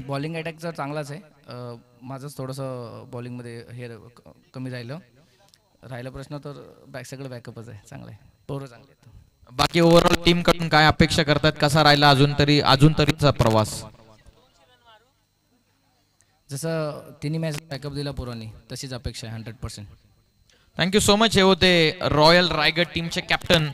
बॉलिंग अटॅक तर चांगलाच आहे. माझंच थोडंसं बॉलिंगमध्ये हे कमी राहिलं प्रश्न तर सगळं बॅकअपच आहे. चांगलं आहे, पोरं चांगले आहेत. बाकी ओव्हरऑल टीम कडून काय अपेक्षा करतात? कसा राहिला अजून तरीचा प्रवास? जसं तिन्ही मॅच बॅकअप दिला पोरांनी तशीच अपेक्षा आहे 100%. Thank you so much. हे होते रॉयल रायगड टीमचे कॅप्टन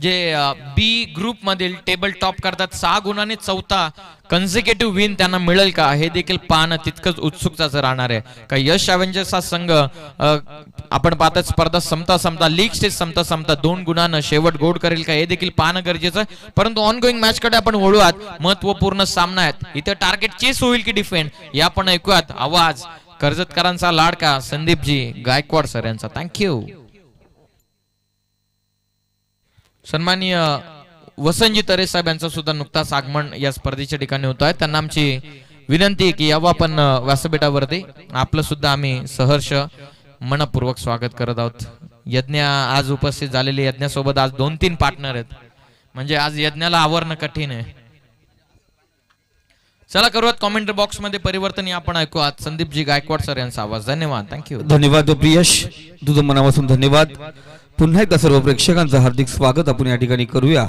जे बी ग्रुप मधील टेबल टॉप करतात. 6 गुणांनी 4था कन्झिक्युटिव्ह विन त्यांना मिळेल का हे देखील पाहणं तितकंच उत्सुकताच राहणार आहे. का यश ॲव्हेंजर्स हा संघ आपण पाहतात स्पर्धा संपता लीग स्टेज संपता 2 गुणांना शेवट गोड करेल का हे देखील पाहणं गरजेचं आहे. परंतु ऑनगोईंग मॅच कडे आपण वळूयात. महत्वपूर्ण सामना आहेत. इथे टार्गेट चेस होईल की डिफेंड या आपण ऐकूयात. आवाज कर्जतकरांचा लाडका संदीपजी गायकवाड सर यांचा. थँक्यू. सन्माननीय वसंतजी तरे साहेब यांचं सुद्धा नुकताच आगमन या स्पर्धेच्या ठिकाणी होत आहे. त्यांना आमची विनंती की यावं आपण व्यासपीठावरती. आपलं सुद्धा आम्ही सहर्ष मनपूर्वक स्वागत करत आहोत. यज्ञ आज उपस्थित झालेले. यज्ञासोबत आज 2-3 पार्टनर आहेत म्हणजे आज यज्ञाला आवरणं कठीण आहे. चला करूयात कॉमेंट्री बॉक्स मध्ये परिवर्तन. आपण ऐकूयात संदीपजी गायकवाड सर यांचा आवाज. धन्यवाद. थँक्यू. धन्यवाद प्रियश, तुझं मनापासून धन्यवाद. पुन्हा एकदा सर्व प्रेक्षकांचं हार्दिक स्वागत आपण या ठिकाणी करूया.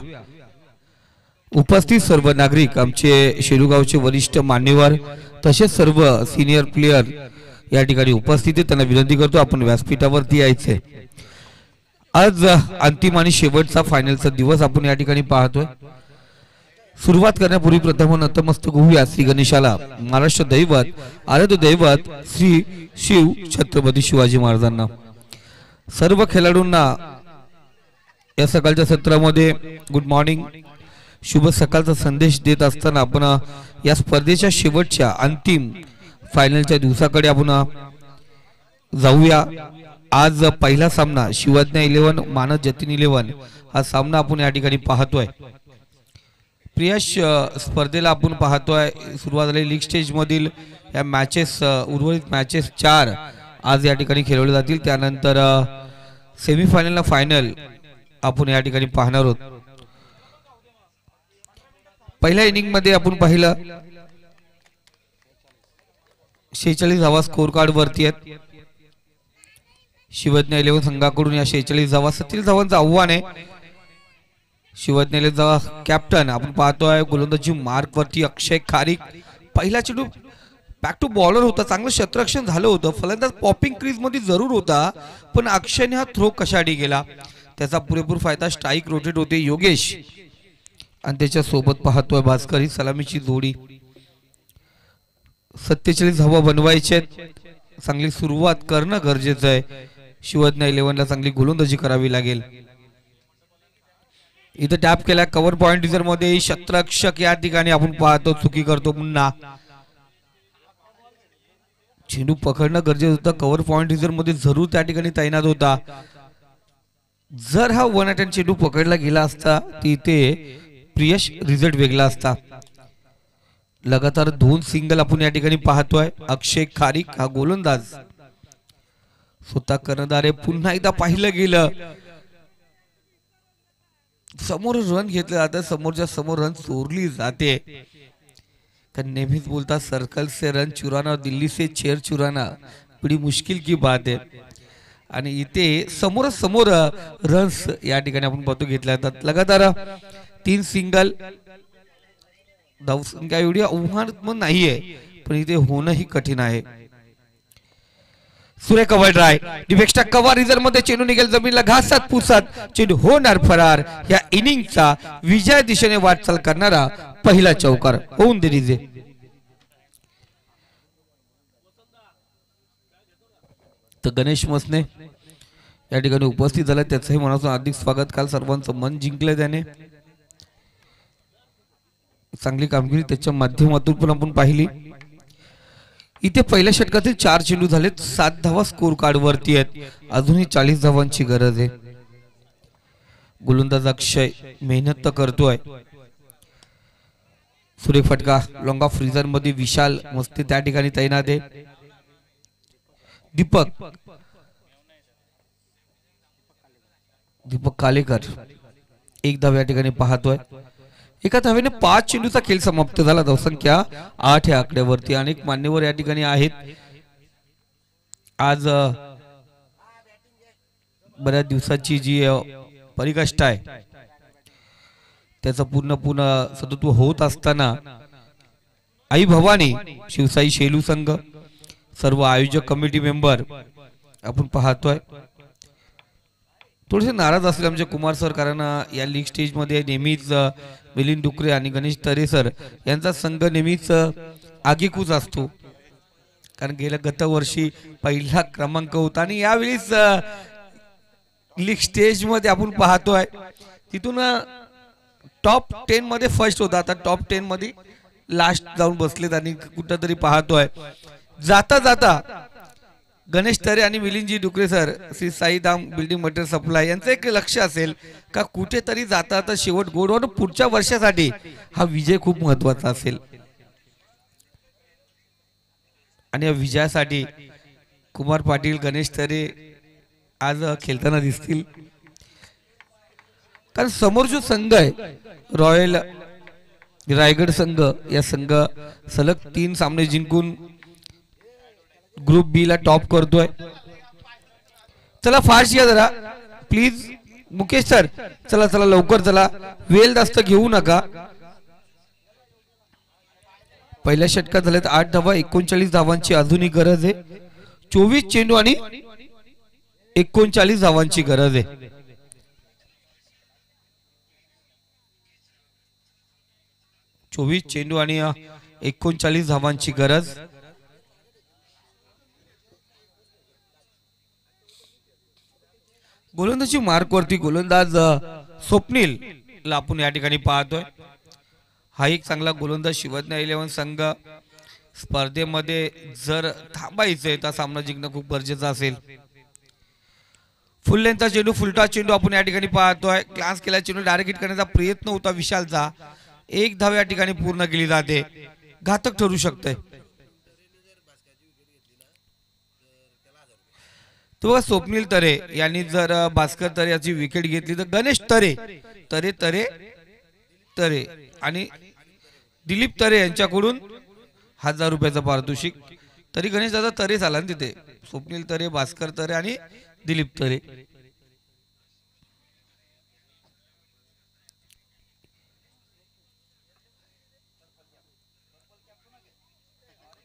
उपस्थित सर्व नागरिक, आमचे शेलूगावचे वरिष्ठ मान्यवर तसेच सर्व सिनियर प्लेयर या ठिकाणी उपस्थित आहेत. त्यांना विनंती करतो आपण व्यासपीठावरती यायचे. आज अंतिम आणि शेवटचा फायनलचा दिवस आपण या ठिकाणी पाहतोय. सुरुवात करण्यापूर्वी प्रथम नतमस्तक होऊया श्री गणेशाला, महाराष्ट्र दैवत आराध्य दैवत श्री शिव छत्रपती शिवाजी महाराजांना. सर्व खेळाडूंना या सकाळच्या सत्रामध्ये गुड मॉर्निंग, शुभ सकाळचा संदेश देत असताना आपण या स्पर्धेच्या शेवटच्या अंतिम फायनलच्या दिवसाकडे आपण जाऊया. आज पहिला सामना शिवज्ञ 11 मानस जतीन 11 हा सामना आपण या ठिकाणी पाहतोय. प्रियश, स्पर्धेला आपण पाहतोय सुरुवात झाली लीग स्टेज मधील या मॅचेस, उर्वरित मॅचेस 4 आज या ठिकाणी खेळवले जातील. त्यानंतर सेमीफायनल फायनल आपण या ठिकाणी पाहणार आहोत. पहिल्या इनिंग मध्ये आपण पाहिलं 46 धावा स्कोर कार्ड वरती आहेत. शिवज्ञ 11 संघाकडून या 46 धावा 37 धावांचं आव्हान आहे. शिवज्ञ 11 कॅप्टन आपण पाहतोय गोलंदाजी मार्क वरती अक्षय खारीक. पहिला चेंडू बॅक टू बॉलर होता, चांगलं क्षेत्ररक्षण झालं होतं, फलंदाज पॉपिंग क्रीज मध्ये जरूर होता, पण अक्षयने हा थ्रो कशासाठी गेला त्याचा पुरेपूर फायदा. स्ट्राईक रोटेट होते योगेश आणि त्याच्या सोबत पाहतोय भास्कर. ही सलामीची जोडी. 47 धावा बनवायचे, चांगली सुरुवात करणं गरजेचं आहे. शिवज्ञ 11 ला चांगली गोलंदाजी करावी लागेल. इथं टॅप केला कव्हर पॉइंट रिझर्व मध्ये. शतरक्षक या ठिकाणी आपण पाहतो चुकी करतो पुन्हा. चेंडू पकडणं गरजेचं होतं, कव्हर पॉइंट रिझर्व मध्ये जरूर त्या ठिकाणी तैनात होता. जर हा 1 अटेम्प्ट चेंडू पकडला गेला असता तिथे प्रियश रिझल्ट वेगळा असता. लगातार 2 सिंगल आपण या ठिकाणी पाहतोय. अक्षय खारीक हा गोलंदाज स्वतः कर्णधार आहे. पुन्हा एकदा पाहिलं गेलं समोर रन घेतलं जातं, समोरच्या समोर रन चोरली जाते. कारण नेहमीच बोलतात सर्कल से रन चुराना, दिल्ली से चेर चुराना बड़ी मुश्किल की बात है. आणि इथे समोर समोर रन्स या ठिकाणी आपण पाहतो घेतल्या जातात. लगातार 3 सिंगल. धावसंख्या एवढी आव्हानात्मक नाहीये, पण इथे होणंही कठीण आहे. सूर्य कव्हर ड्राय डिफेक्स्टा कव्हर रिझर्व मध्ये चेंडू निघेल जमिनीला घासत पुसत चेंडू होणार फरार. या इनिंगचा विजय दिशेने वाटचाल करणारा पहिला चौकार होऊन दे रिजे. तर गणेश मसने या ठिकाणी उपस्थित झाला, त्याचंही मनापासून हार्दिक स्वागत. काल सर्वांचं मन जिंकलं त्याने. चांगली कामगिरी त्याच्या माध्यमातून पण आपण पाहिली. इथे पहिल्या षटकातील 4 चेंडू झालेत, 7 धावा स्कोर कार्ड वरती आहेत. अजूनही 40 धावांची गरज आहे. गोलंदाज अक्षय मेहनत तर करतोय. सुरेख फटका लॉंग ऑफ रिझर्व मध्ये विशाल मस्ती त्या ठिकाणी तैनात आहे. दीपक कालेकर 1 धाव या ठिकाणी पाहतोय. एका धावेने 5 चेंडूचा खेळ समाप्त झाला. धावसंख्या 8 या आकड्यावरती. अनेक मान्यवर या ठिकाणी आहेत. आज बऱ्याच दिवसाची जी परिकष्टा आहे त्याचा पूर्ण सदुत्व होत असताना आई भवानी शिवसाई शेलू संघ सर्व आयोजक कमिटी मेंबर आपण पाहतोय थोडेसे नाराज असले आमचे कुमार सर, कारण या लीग स्टेज मध्ये नेहमीच मिलिंद डुकरे आणि गणेश तरे सर यांचा संघ नेहमीच आगीकूच असतो. कारण गेल्या गत वर्षी पहिला क्रमांक होता आणि यावेळीच लीग स्टेज मध्ये आपण पाहतोय तिथून टॉप 10 मध्ये फर्स्ट होता. आता टॉप 10 मध्ये लास्ट जाऊन बसलेत आणि कुठंतरी पाहतोय जाता जाता गणेश तरे आणि Milindji Dukare sir Shri Saidham building material supply यांचं एक लक्ष असेल का कुठेतरी जाता आता शेवट गोड पुढच्या वर्षासाठी हा विजय खूप महत्वाचा असेल. आणि या विजयासाठी कुमार पाटील गणेश तरे आज खेळताना दिसतील. कारण समोर जो संघ आहे रॉयल रायगड संघ, या संघ सलग 3 सामने जिंकून ग्रुप बी ला टॉप करतोय. चला फास्ट या जरा प्लीज मुकेश सर, चला चला लवकर चला, वेळ जास्त घेऊ नका. पहिल्या षटकात झाल्यात 8 धावा, 39 धावांची अजूनही गरज आहे. 24 चेंडू आणि 39 धावांची गरज आहे. चोवीस चेंडू आणि 39 धावांची गरज. गोलंदाजी मार्क वरती गोलंदाज स्वप्नील ला आपण या ठिकाणी पाहतोय. हा एक चांगला गोलंदाज. शिवज्ञ 11 संघ स्पर्धेमध्ये जर थांबायचंय तर सामना जिंकणं खूप गरजेचं असेल. फुल लेंथचा चेंडू, फुलटा चेंडू आपण या ठिकाणी पाहतोय. क्लास केला चेंडू डायरेक्ट हिट करण्याचा प्रयत्न होता विशालचा. 1 धाव या ठिकाणी पूर्ण केली जाते. घातक ठरू शकते. तो स्वप्नील तरे यांनी जर भास्कर तरे याची विकेट घेतली तर गणेश तरे तरे तरे तरे आणि दिलीप तरे यांच्याकडून 1000 रुपयाचं पारितोषिक. तरी गणेश दादा तरे झाला ना तिथे. स्वप्नील तरे, भास्कर तरे आणि दिलीप तरे.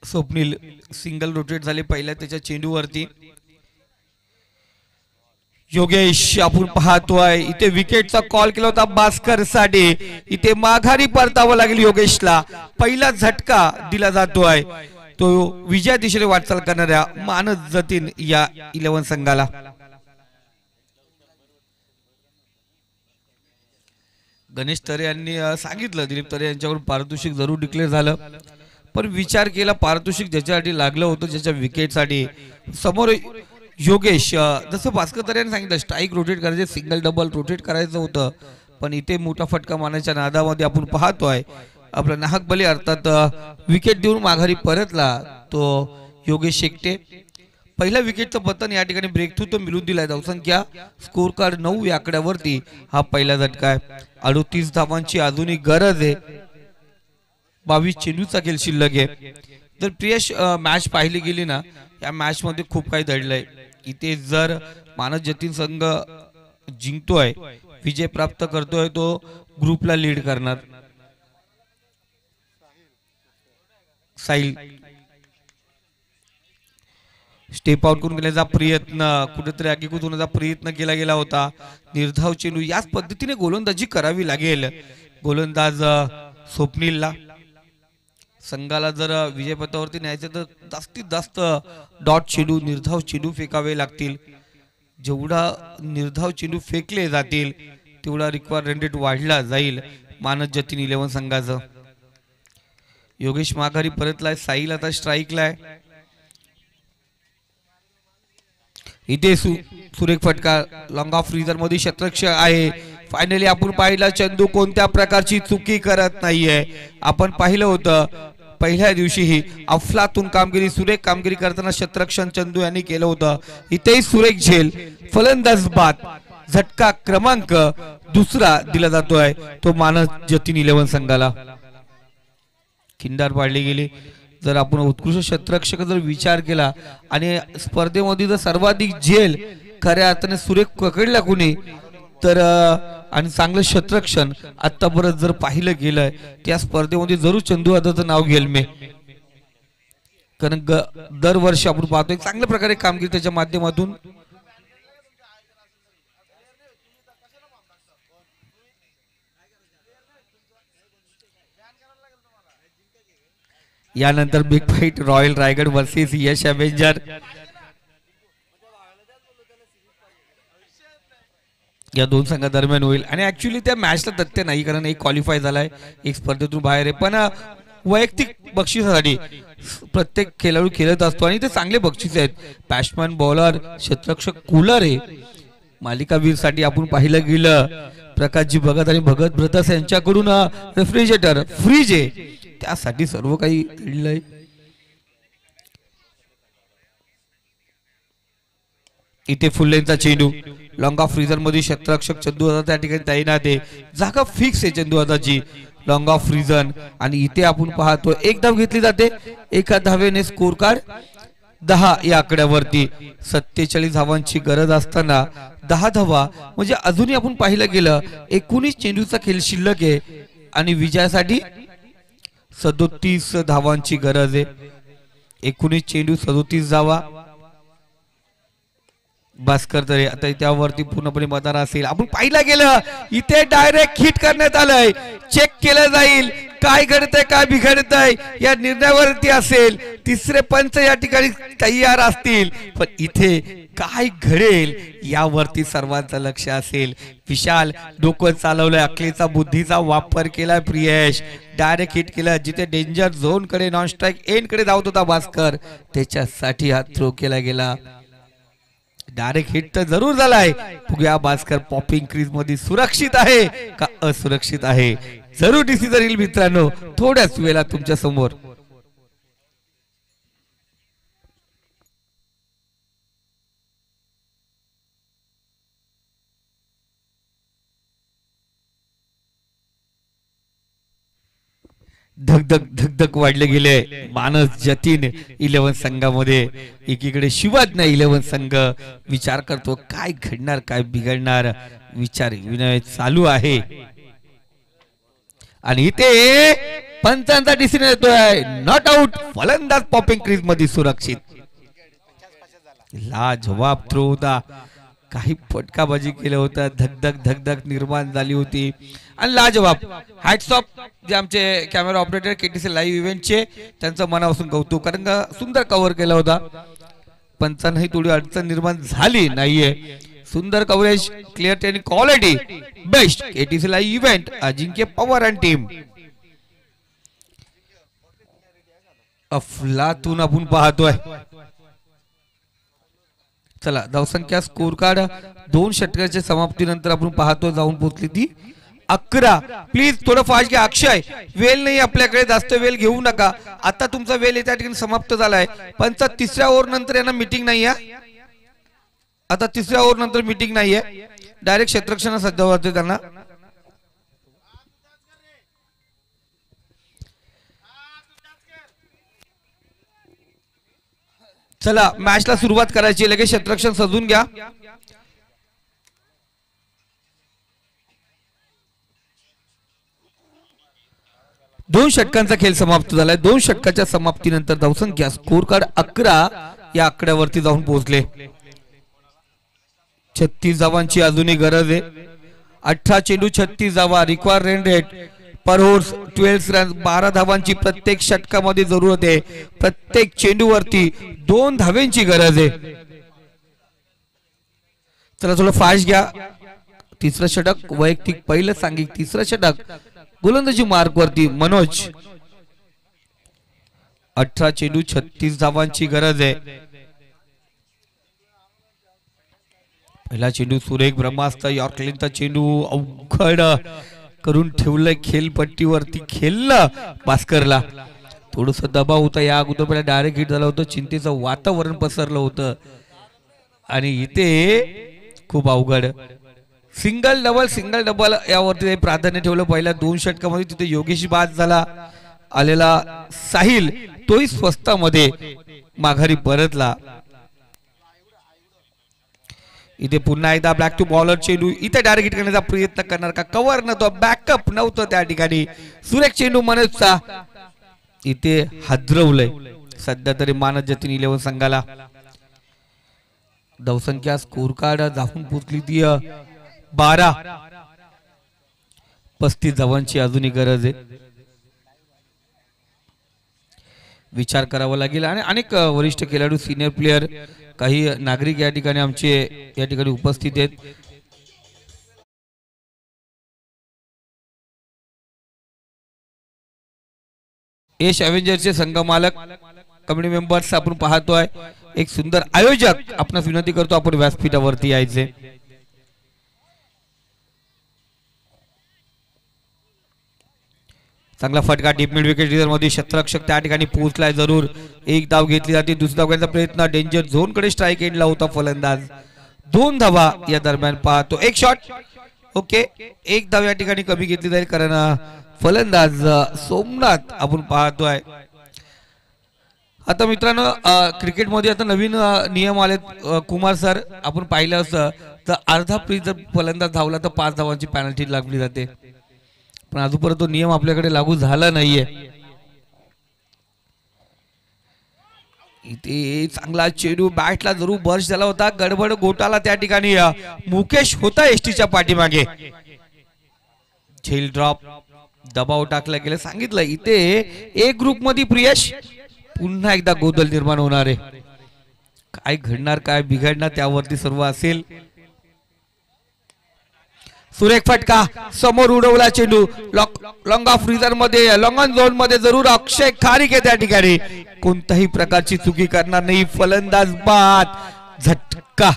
स्वप्नील सिंगल रोटेट झाले पहिल्या त्याच्या चेंडूवरती. योगेश आपण पाहतोय इथे विकेटचा कॉल केला होता भास्कर साठी. इथे माघारी परतावं लागेल योगेशला. पहिला झटका दिला जातोय तो विजया दिशेने वाटचाल करणाऱ्या मानस जतीन या 11 संघाला. गणेश तरे यांनी सांगितलं दिलीप तरे यांच्याकडून पारितोषिक जरूर डिक्लेअर झालं, पण विचार केला पारितोषिक ज्याच्यासाठी लागलं होतं ज्याच्या विकेटसाठी समोर योगेश जसं भास्कर तरे यांनी सांगितलं स्ट्राईक रोटेट करायचे, सिंगल डबल रोटेट करायचं होतं, पण इथे मोठा फटका मारण्याच्या नादामध्ये आपण पाहतोय आपला नाहक बली अर्थात विकेट देऊन माघारी परतला तो योगेश शेकटे. पहिल्या विकेटचं पतन या ठिकाणी ब्रेक थ्रू तो मिळून दिलाय. धावसंख्या स्कोर कार्ड 9 या आकड्यावरती हा पहिला झटका आहे. 38 धावांची अजूनही गरज आहे. 22 चेंडूचा खेळ शिल्लक आहे. जर प्रियश मॅच पाहिली गेली ना या मॅच मध्ये खूप काही दडलंय. इथे जर मानस जतीन संघ जिंकतोय विजय प्राप्त करतोय तो ग्रुपला लीड करणार. साहिल स्टेप आउट करून गेल्याचा प्रयत्न कुठेतरी आगीकूच होण्याचा प्रयत्न केला गेला होता. निर्धाव चेंडू याच पद्धतीने गोलंदाजी करावी लागेल गोलंदाज स्वप्नीलला. संघाला जर विजयपथावरती न्यायचं तर जास्तीत जास्त डॉट चेंडू निर्धाव चेंडू फेकावे लागतील. जेवढा निर्धाव चेंडू फेकले जातील तेवढा रिक्वायर रन रेट वाढला जाईल मानस जतीन 11 संघाचं. योगेश माघारी परतलाय. साहिल आता स्ट्राईकला आहे. इथे सुरेख फटका लॉंग ऑफ फ्रीजर मध्ये शतरक्ष आहे. फायनली आपण पाहिलं चंदू कोणत्या प्रकारची चुकी करत नाहीये. आपण पाहिलं होतं पहिल्या दिवशीही अफलातून कामगिरी सुरेख कामगिरी करताना शतरक्षण चंदू यांनी केलं होतं. इथेही सुरेख झेल फलंदाज बाद झटका क्रमांक 2 दिला जातोय तो मानस जतीन 11 संघाला. खिंडार पाडली गेली. जर आपण उत्कृष्ट शतरक्षक जर विचार केला आणि स्पर्धेमध्ये जर सर्वाधिक झेल खऱ्या अर्थाने सुरेख पकडला कोणी तर आणि चांगलं शतरक्षण आतापर्यंत जर पाहिलं गेलंय त्या स्पर्धेमध्ये जरूर चंदू यादवचं नाव घेईल मी. कारण दरवर्षी आपण पाहतोय चांगल्या प्रकारे कामगिरी त्याच्या माध्यमातून यानंतर big fight royal Raigad versus Yash avenger. या 2 संघादरम्यान होईल आणि ऍक्च्युली त्या मॅचला तथ्य नाही कारण एक क्वालिफाय झालाय एक स्पर्धेतून बाहेर आहे. पण वैयक्तिक बक्षिसासाठी प्रत्येक खेळाडू खेळत असतो आणि ते चांगले बक्षीस आहेत. बॅट्समॅन बॉलर शतरक्षक कूलर आहे. मालिकावीर साठी आपण पाहिलं गेलं प्रकाशजी भगत आणि भगत ब्रदर्स यांच्याकडून रेफ्रिजरेटर फ्रीज आहे. त्यासाठी सर्व काही घडलंय. इथे फुल्लेंचा चेंडू लॉंग ऑफ फ्रीजर मध्ये शतरक्षक चंदू आता त्या ठिकाणी तैनात आहे. जागा फिक्स आहे चंदू आताची लॉंग ऑफ फ्रीजन. आणि इथे आपण पाहतो एक धाव घेतली जाते. एका धावेने स्कोर कार्ड 10 या आकड्यावरती. 47 धावांची गरज असताना 10 धावा म्हणजे अजूनही आपण पाहिलं गेलं 19 चेंडूचा खेळ शिल्लक आहे आणि विजयासाठी 37 धावांची गरज आहे. 19 चेंडू 37 धावा. भास्कर तरे आता त्यावरती पूर्णपणे मदार असेल. आपण पाहिलं गेलं इथे डायरेक्ट हिट करण्यात आलंय. चेक केलं जाईल काय घडतंय काय बिघडतंय या निर्णयावरती असेल. तिसरे पंच या ठिकाणी तयार असतील पण इथे काय घडेल यावरती सर्वांचं लक्ष असेल. विशाल डोकं चालवलंय अकलेचा बुद्धीचा वापर केलाय. प्रियेश डायरेक्ट हिट केलं जिथे डेंजर झोन कडे नॉन स्ट्राईक एंड कडे धावत होता भास्कर त्याच्यासाठी हा थ्रो केला गेला. डायरेक्ट हिट तर जरूर झालाय. बघूया भास्कर पॉपिंग क्रीज मध्ये सुरक्षित आहे का असुरक्षित आहे जरूर डिसिजन येईल मित्रांनो थोड्याच वेळा तुमच्या समोर. धगधग धगधग वाढले गेले मानस जतीन 11 संघामध्ये. एकीकडे शिवाज्ञा 11 संघ विचार करतो काय घडणार काय बिघडणार, विचार विनय चालू आहे. आणि इथे पंचांचा डिसिजन येतोय नॉट आउट. फलंदाज पॉपिंग क्रीज मध्ये सुरक्षित. लाजवाब थ्रो होता, काही फटकाबाजी केलं होतं, धगधग धगधग निर्माण झाली होती आणि लाजवाब. हॅट्स ऑफ जे आमचे कॅमेरा ऑपरेटर केटीसी लाईव्ह इव्हेंटचे, त्यांचं मनापासून कौतुक, कारण का सुंदर कव्हर केला होता. पंचांनाही थोडी अडचण निर्माण झाली नाहीये. सुंदर कव्हरेज, क्लिअर आणि quality best. KTC live event, Ajinkya Pawar आणि टीम. अफलातून आपण पाहतोय. चला धावसंख्या स्कोर कार्ड 2 षटकाच्या समाप्तीनंतर आपण पाहतो जाऊन पोहोचली ती 11. प्लीज थोडं फास्ट घ्या. अक्षय, वेल नाही आपल्याकडे, जास्त वेल घेऊ नका. आता तुमचा वेल त्या ठिकाणी समाप्त झालाय. पंच 3ऱ्या ओव्हर नंतर यांना मीटिंग नाही आहे. आता 3ऱ्या ओव्हर नंतर मीटिंग नाहीये, डायरेक्ट क्षेत्ररक्षण सज्ज होते त्यांना. चला मॅचला सुरुवात करायची, लगेच क्षेत्ररक्षण सजून घ्या. दोन षटकांचा खेळ समाप्त झालाय. 2 षटकाच्या समाप्तीनंतर धावसंख्या स्कोर कार्ड 11 या आकड्यावरती जाऊन पोहोचले. 36 धावांची अजूनही गरज आहे. 18 चेंडू 36 धावा. रिक्वायर रन रेट पर ओव्हर 12 रन. 12 धावांची प्रत्येक षटकामध्ये जरूरत आहे. प्रत्येक चेंडूवरती 2 धावांची गरज आहे. चला थोडं फास्ट घ्या. 3रं षटक वैयक्तिक, पहिलं सांघिक, 3रं षटक गोलंदाजी मार्क वरती मनोज. 18 चेंडू 36 धावांची गरज आहे. पहिला चेंडू सुरेख ब्रह्मास्त्र, यॉर्कलिनचा चेंडू अवघड करून ठेवलंय खेळपट्टीवरती. खेळलं भास्करला, थोडस दबाव होता. या अगोदर पहिला डायरेक्ट हिट झालं होतं, चिंतेचं वातावरण पसरलं होतं आणि इथे खूप अवघड. सिंगल डबल यावरती प्राधान्य ठेवलं. पहिल्या 2 षटकामध्ये तिथे योगेश बाद झाला. आलेला साहिल तोही स्वस्तामध्ये माघारी परतला. इथे पुन्हा एकदा ब्लॅक टू बॉलर चेंडू. इथे डायरेक्ट हिट करण्याचा प्रयत्न करणार का, कव्हर नव्हतं, बॅकअप नव्हतं त्या ठिकाणी. सुरेख चेंडू मनोजचा इथे हादरवलंय. सध्या तरी मानस जतीन 11 संघाला. धावसंख्या स्कोर कार्ड जाऊन पोचली ती 12. 35 धावांची अजूनही गरज आहे. विचार करावा लागेल आणि अनेक वरिष्ठ खेळाडू, सिनियर प्लेयर, काही नागरिक या ठिकाणी आमचे या ठिकाणी उपस्थित आहेत. यश अवेंजरचे संघ मालक, कमिटी मेंबर्स आपण पाहतोय. एक सुंदर आयोजक, आपणास विनंती करतो आपण व्यासपीठावरती यायचे. चांगला फटका डीप मिड विकेट मध्ये क्षेत्ररक्षक त्या ठिकाणी पोहोचलाय. जरूर एक धाव घेतली जाते. दुसऱ्या धाव घेण्याचा प्रयत्न, डेंजर झोन कडे स्ट्राइक एंडला होता फलंदाज. 2 धावा या दरम्यान पाहतो. एक शॉट ओके, एक धाव या ठिकाणी कमी घेतली जाईल कारण फलंदाज सोमनाथ आपण पाहतोय. आता मित्रांनो क्रिकेटमध्ये आता नवीन नियम आलेत कुमार सर, आपण पाहिलं असं तर अर्धा प्रीज जर फलंदाज धावला तर 5 धावांची पेनल्टी लागली जाते, पण अजूनपर्यंत तो नियम आपल्याकडे लागू झाला नाहीये. इथे चांगला चेंडू बॅटला जरूर बर्स्ट झाला होता. गडबड घोटाला त्या ठिकाणी मुकेश होता एसटीच्या पाठीमागे. झेल ड्रॉप, दबाव टाकला गेला. सांगितलं इथे एक ग्रुप मध्ये प्रियश पुन्हा एकदा गोंधळ निर्माण होणार आहे. काय घडणार काय बिघडणार त्यावरती सर्व असेल. सुरेख फटका, समोर उडवला चेंडू, लॉंग ऑफ रिझन मध्ये, लॉंग ऑन झोन मध्ये जरूर अक्षय खारिक त्या ठिकाणी कोणत्याही प्रकारची चुकी करणार नाही. फलंदाज बाद, झटका.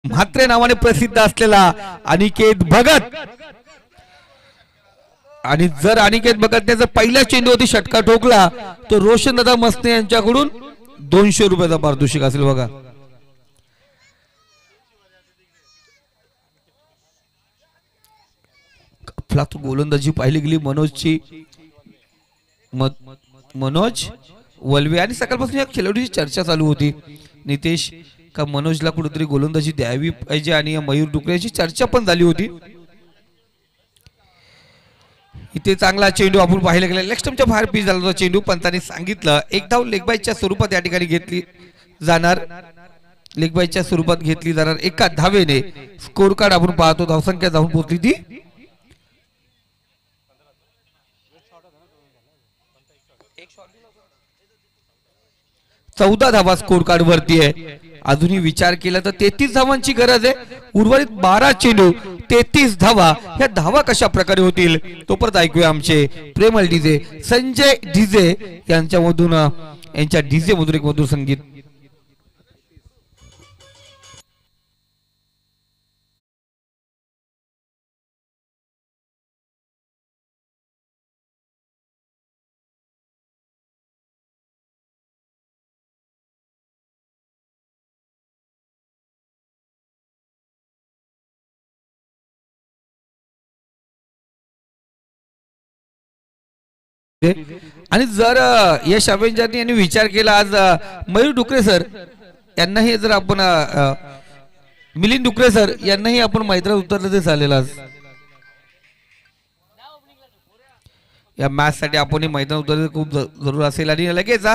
म्हात्रे नावाने प्रसिद्ध असलेला अनिकेत भगत, आणि जर अनिकेत भगत त्याचा पहिल्या चेंडूवरती षटका ठोकला तर रोशन दादा मस्ते यांच्याकडून 200 रुपयाचा पारितोषिक असेल बघा. आपला तो गोलंदाजी पाहिली गेली मनोजची, मनोज वलवे, आणि सकाळपासून या खेळाडूची चर्चा चालू होती नितेश का मनोजला कुठेतरी गोलंदाजी द्यावी पाहिजे, आणि मयूर डुकरेची चर्चा पण झाली होती. इथे चांगला चेंडू आपण पाहिला गेला, लेगस्टमच्या बाहेर पिच झाला होता चेंडू. पंतांनी सांगितलं एक धाव लेगबाईच्या स्वरूपात या ठिकाणी घेतली जाणार, लेगबाईच्या स्वरूपात घेतली जाणार. एका धावेने स्कोर कार्ड आपण पाहतो, धावसंख्या जाऊन पोहोचली ती 14 धावा स्कोर कार्ड वरती आहे. अजूनही विचार केला तर 33 धावांची गरज आहे. उर्वरित 12 चेंडू 33 धावा, ह्या धावा कशा प्रकारे होतील तो परत ऐकूया आमचे प्रेमल डीजे संजय डीजे यांच्यामधून, यांच्या डीजे मधून एक मधुर संगीत. आणि जर यश अवेंजरनी यांनी विचार केला, आज मयूर डुकरे सर यांनाही जर आपण मिलिंद डुकरे सर यांनाही आपण मैदानात उतरलं ते चालेल. आज या मॅच साठी आपण मैदानात उतरले खूप जरूर असेल. आणि लगेच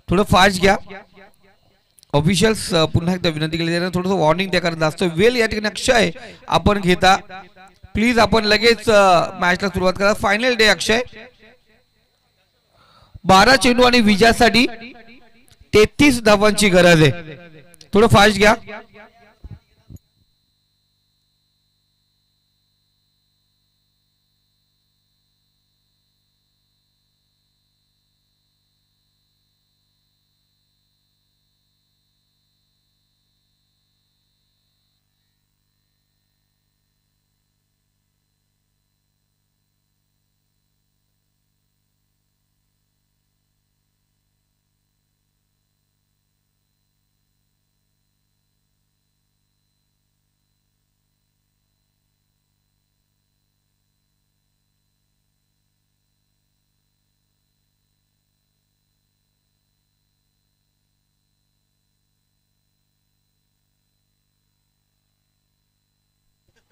थोडं फास्ट घ्या ऑफिशियल्स, पुन्हा एकदा विनंती केली जाते थोडंसं वॉर्निंग द्या, कारण जास्त वेळ या ठिकाणी अक्षय आपण घेता. प्लीज आपण लगेच मॅचला सुरुवात करा. फायनल डे अक्षय, 12 चेंडू आणि विजयासाठी 33 धावांची गरज आहे. थोडं फास्ट घ्या.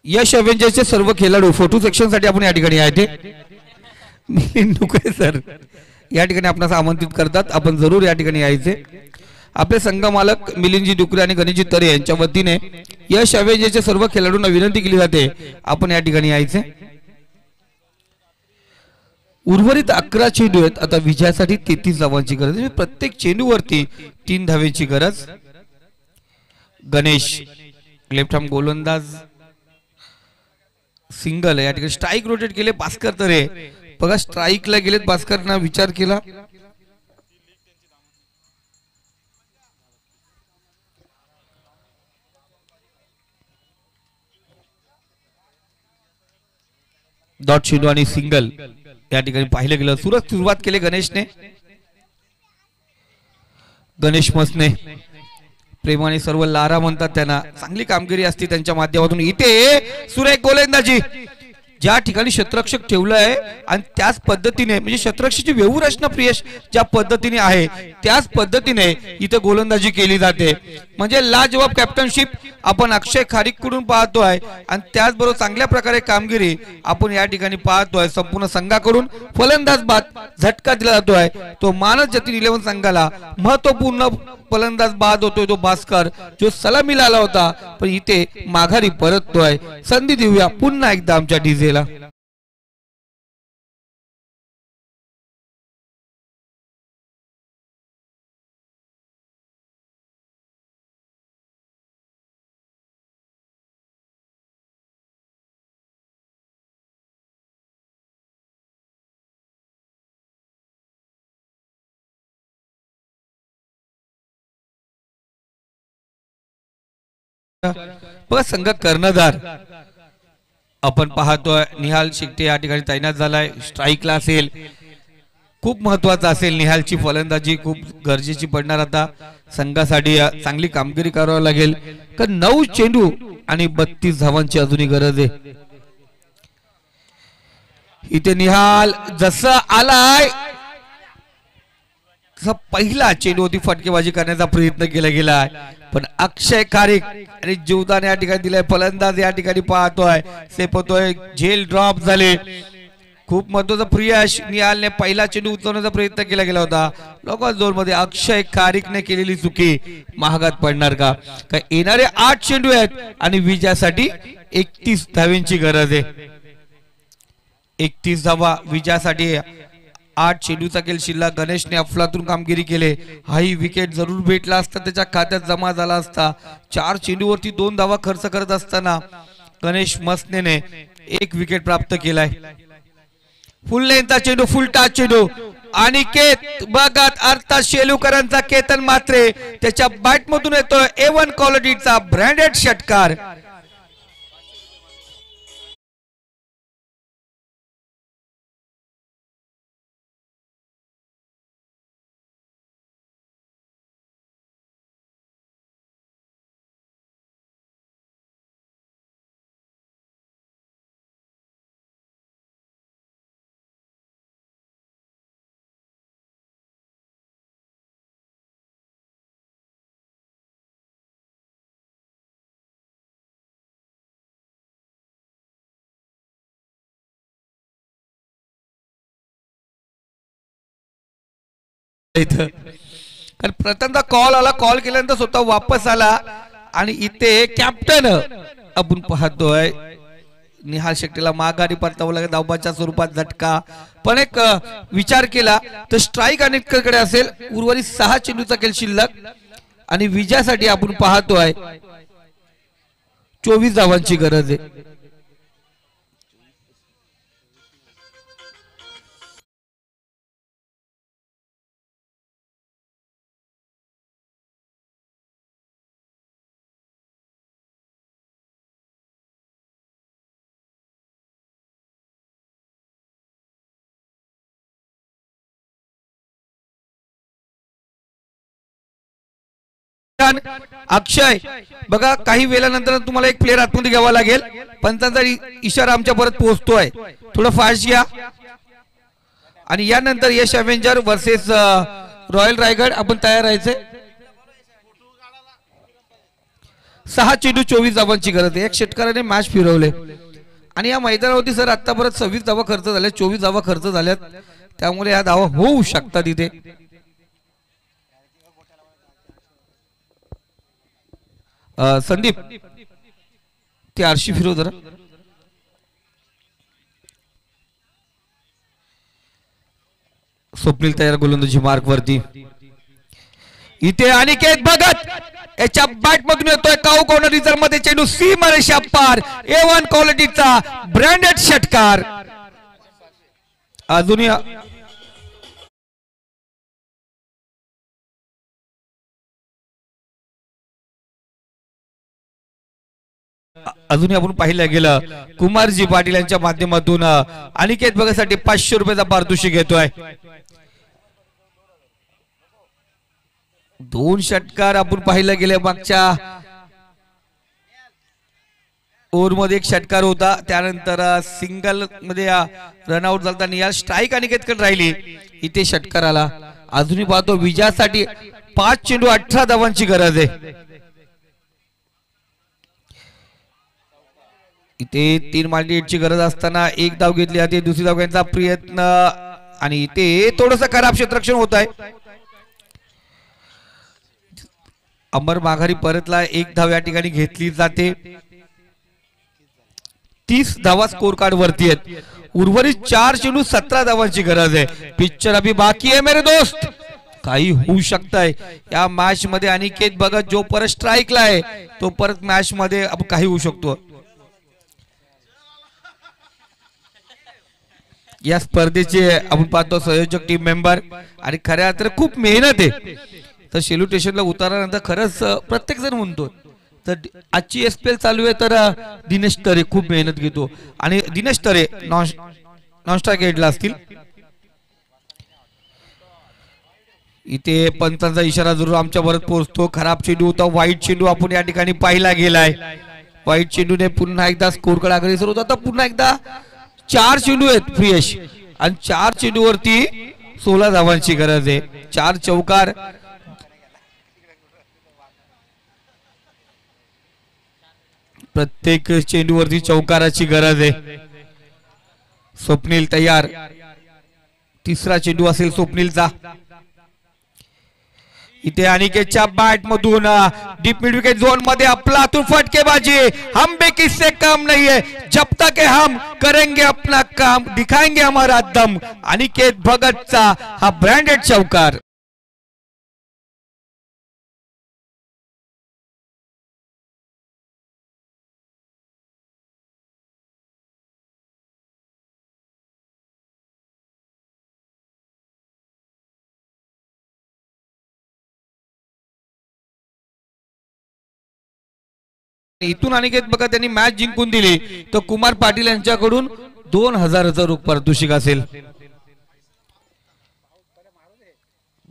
यश अवेंजर्सचे सर्व खेळाडू फोटो सेक्शन साठी आपण या ठिकाणी आहे. ते मिलिंद डुकरे सर या ठिकाणी आपणास आमंत्रित करतात, आपण जरूर या ठिकाणी यायचे. आपले संघ मालक मिलिंदजी डुकरे आणि गणेशजी तरे यांच्या वतीने यश अवेंजर्सचे सर्व खेळाडूंना विनंती केली जाते आपण या ठिकाणी यायचे. उर्वरित 11 चेंडू आहेत. आता विजयासाठी 33 धावांची गरज आहे. प्रत्येक चेंडूवरती 3 धावेची गरज. गणेश लेफ्ट आर्म गोलंदाज, सिंगल या ठिकाणी स्ट्राईक रोटेट केले भास्कर तरे बघा, स्ट्राईकला गेलेत भास्करना विचार केला. डॉट चेंडू आणि सिंगल या ठिकाणी पाहिलं गेलं. सुरुवात केली गणेशने, गणेश मसने प्रेमाने सर्व लारा म्हणतात त्यांना. चांगली कामगिरी असते त्यांच्या माध्यमातून. इथे सुरेख गोलंदाजी ज्या ठिकाणी शतरक्षक ठेवलं आहे आणि त्याच पद्धतीने म्हणजे शतरक्षाची व्यवरचना प्रियश ज्या पद्धतीने आहे त्याच पद्धतीने इथे गोलंदाजी केली जाते. म्हणजे लाजवाब कॅप्टनशिप आपण अक्षय खारीक कडून पाहतोय आणि त्याचबरोबर चांगल्या प्रकारे कामगिरी आपण या ठिकाणी पाहतोय. संपूर्ण संघाकडून फलंदाज बाद झटका दिला जातोय. तो मानस जतीन 11 संघाला महत्वपूर्ण फलंदाज बाद होतोय तो भास्कर, जो सलामीला आला होता पण इथे माघारी परततोय. संधी देऊया पुन्हा एकदा आमच्या डीजेला. बघा संघ कर्णधार आपण पाहतोय निहाल शेट्टी या ठिकाणी तैनात झालाय. स्ट्राईकला असेल, खूप महत्वाचा असेल. निहालची फलंदाजी खूप गरजेची पडणार. आता संघासाठी चांगली कामगिरी करावी लागेल, कारण 9 चेंडू आणि 32 धावांची अजूनही गरज आहे. इथे निहाल जसं आलाय पहिला चेंडूवरती फटकेबाजी करण्याचा प्रयत्न केला गेलाय, पण अक्षय कारिक आणि जीवदान या ठिकाणी दिलाय. फलंदाज या ठिकाणी पाहतोय सेपतोय, झेल ड्रॉप झाले. खूप महत्वाचा प्रियाश निहालने पहिला चेंडू उचलण्याचा प्रयत्न केला गेला होता. लोकल झोन मध्ये अक्षय कारिकने केलेली चुकी महागात पडणार का? काय येणारे 8 चेंडू आहेत आणि विजयासाठी 31 धावांची गरज आहे. 31 धावा विजयासाठी. 8 चेंडूचा खेळ शिल्लक. गणेशने अफलातून कामगिरी केले. हाही विकेट जरूर भेटला असता, त्याच्या खात्यात जमा झाला असता. 4 चेंडूवरती 2 धावा खर्च करत असताना गणेश मसनेने 1 विकेट प्राप्त केलाय. फुल लेंथचा चेंडू, फुल टाच चेंडू आणि केत बघत अर्थात शेलूकरांचा केतन मात्रे त्याच्या बॅट मधून येतोय A1 क्वालिटीचा ब्रँडेड षटकार. कारण प्रथमदा कॉल आला, कॉल केल्यानंतर स्वतः वापस आला आणि इथे कॅप्टन आपण पाहतोय निहाल शेट्टीला माघारी परतावं लागेल धावबाच्या स्वरूपात झटका. पण एक विचार केला तर स्ट्राईक अनेककडे असेल. उर्वरित 6 चेंडूचा खेळ शिल्लक आणि विजयासाठी आपण पाहतोय 24 धावांची गरज आहे. अक्षय बघा काही वेळानंतर तुम्हाला एक प्लेअर आतमध्ये घ्यावा लागेल. पंचांचा इशारा आमच्या परत पोहोचतोय. थोडं फास्ट घ्या. आणि यानंतर यश अवेंजर वर्सेस रॉयल रायगड आपण तयार राहायचे. 6 चेंडू 24 धावांची गरज आहे. एक षटकाराने मॅच फिरवले आणि या मैदानावरती सर आतापर्यंत 26 धावा खर्च झाल्या, 24 धावा खर्च झाल्यात. त्यामुळे या धावा होऊ शकतात इथे. संदीप ते आरशी फिरव जरा. स्वप्नील तयार गोलंदाजी मार्क वरती. इथे अनिकेत भगत याच्या बॅट मधून येतोय काऊ कॉर्नर रिझर्व मध्ये चेंडू सीमा रेषा पार. A1 क्वालिटीचा ब्रँडेड षटकार. अजूनही आपण पाहिलं गेलं कुमारजी पाटील यांच्या माध्यमातून अनिकेत भगतसाठी 500 रुपयाचा पारितोषिक घेतोय. 2 षटकार आपण पाहिलं गेले. मागच्या ओव्हर मध्ये 1 षटकार होता, त्यानंतर सिंगल मध्ये रनआउट झाला. निहाल स्ट्राईक अनिकेतकडे राहिली. इथे षटकार आला. अजूनही पाहतो विजयासाठी 5 चेंडू 18 धावांची गरज आहे. इथे 3 मार्केटची गरज असताना 1 धाव घेतली जाते. दुसरी धाव घेण्याचा प्रयत्न आणि इथे थोडस खराब क्षेत्ररक्षण होत आहे. अमर माघारी परतला. 1 धाव या ठिकाणी घेतली जाते. 30 धावा स्कोर कार्ड वरती आहेत. उर्वरित 4 चेंडू 17 धावांची गरज आहे. पिक्चर अभी बाकी आहे मेरे दोस्त. काही होऊ शकतंय या मॅच मध्ये. अनिकेत भगत जो परत स्ट्राईकला आहे तो परत मॅच मध्ये काही होऊ शकतो. या स्पर्धेचे आपण पाहतो संयोजक टीम मेंबर आणि खऱ्या तर खूप मेहनत आहे. तर सेल्युटेशनला उतारल्यानंतर खरंच प्रत्येक जण म्हणतो तर आजची एसपीएल चालू आहे तर दिनेश तरे खूप मेहनत घेतो आणि दिनेश तरे नॉन स्ट्राइक एडला असतील. इथे पंचांचा इशारा जरूर आमच्या परत पोहोचतो. खराब चेंडू होता, वाईट चेंडू आपण या ठिकाणी पाहिला गेलाय. वाईट चेंडूने पुन्हा एकदा स्कोरकडे अग्रेसर होता. आता पुन्हा एकदा 4 चेंडू आहेत फ्रेश आणि 4 चेंडूवरती 16 धावांची गरज आहे. 4 चौकार. प्रत्येक चेंडूवरती चौकाराची गरज आहे. स्वप्नील तयार. तिसरा चेंडू असेल स्वप्नीलचा. इथे अनिकेतच्या बॅट मधून डीप मिड विकेट झोन मध्ये अफलातून फटकेबाजी. हम भी किससे कम नहीं है, जब तक है हम करेंगे अपना काम, दिखाएंगे हमारा दम. अनिकेत भगतचा हा ब्रँडेड चौकार. इथून अनिकेत बघा त्यांनी मॅच जिंकून दिली तर कुमार पाटील यांच्याकडून 2000चं रोख पारितोषिक असेल.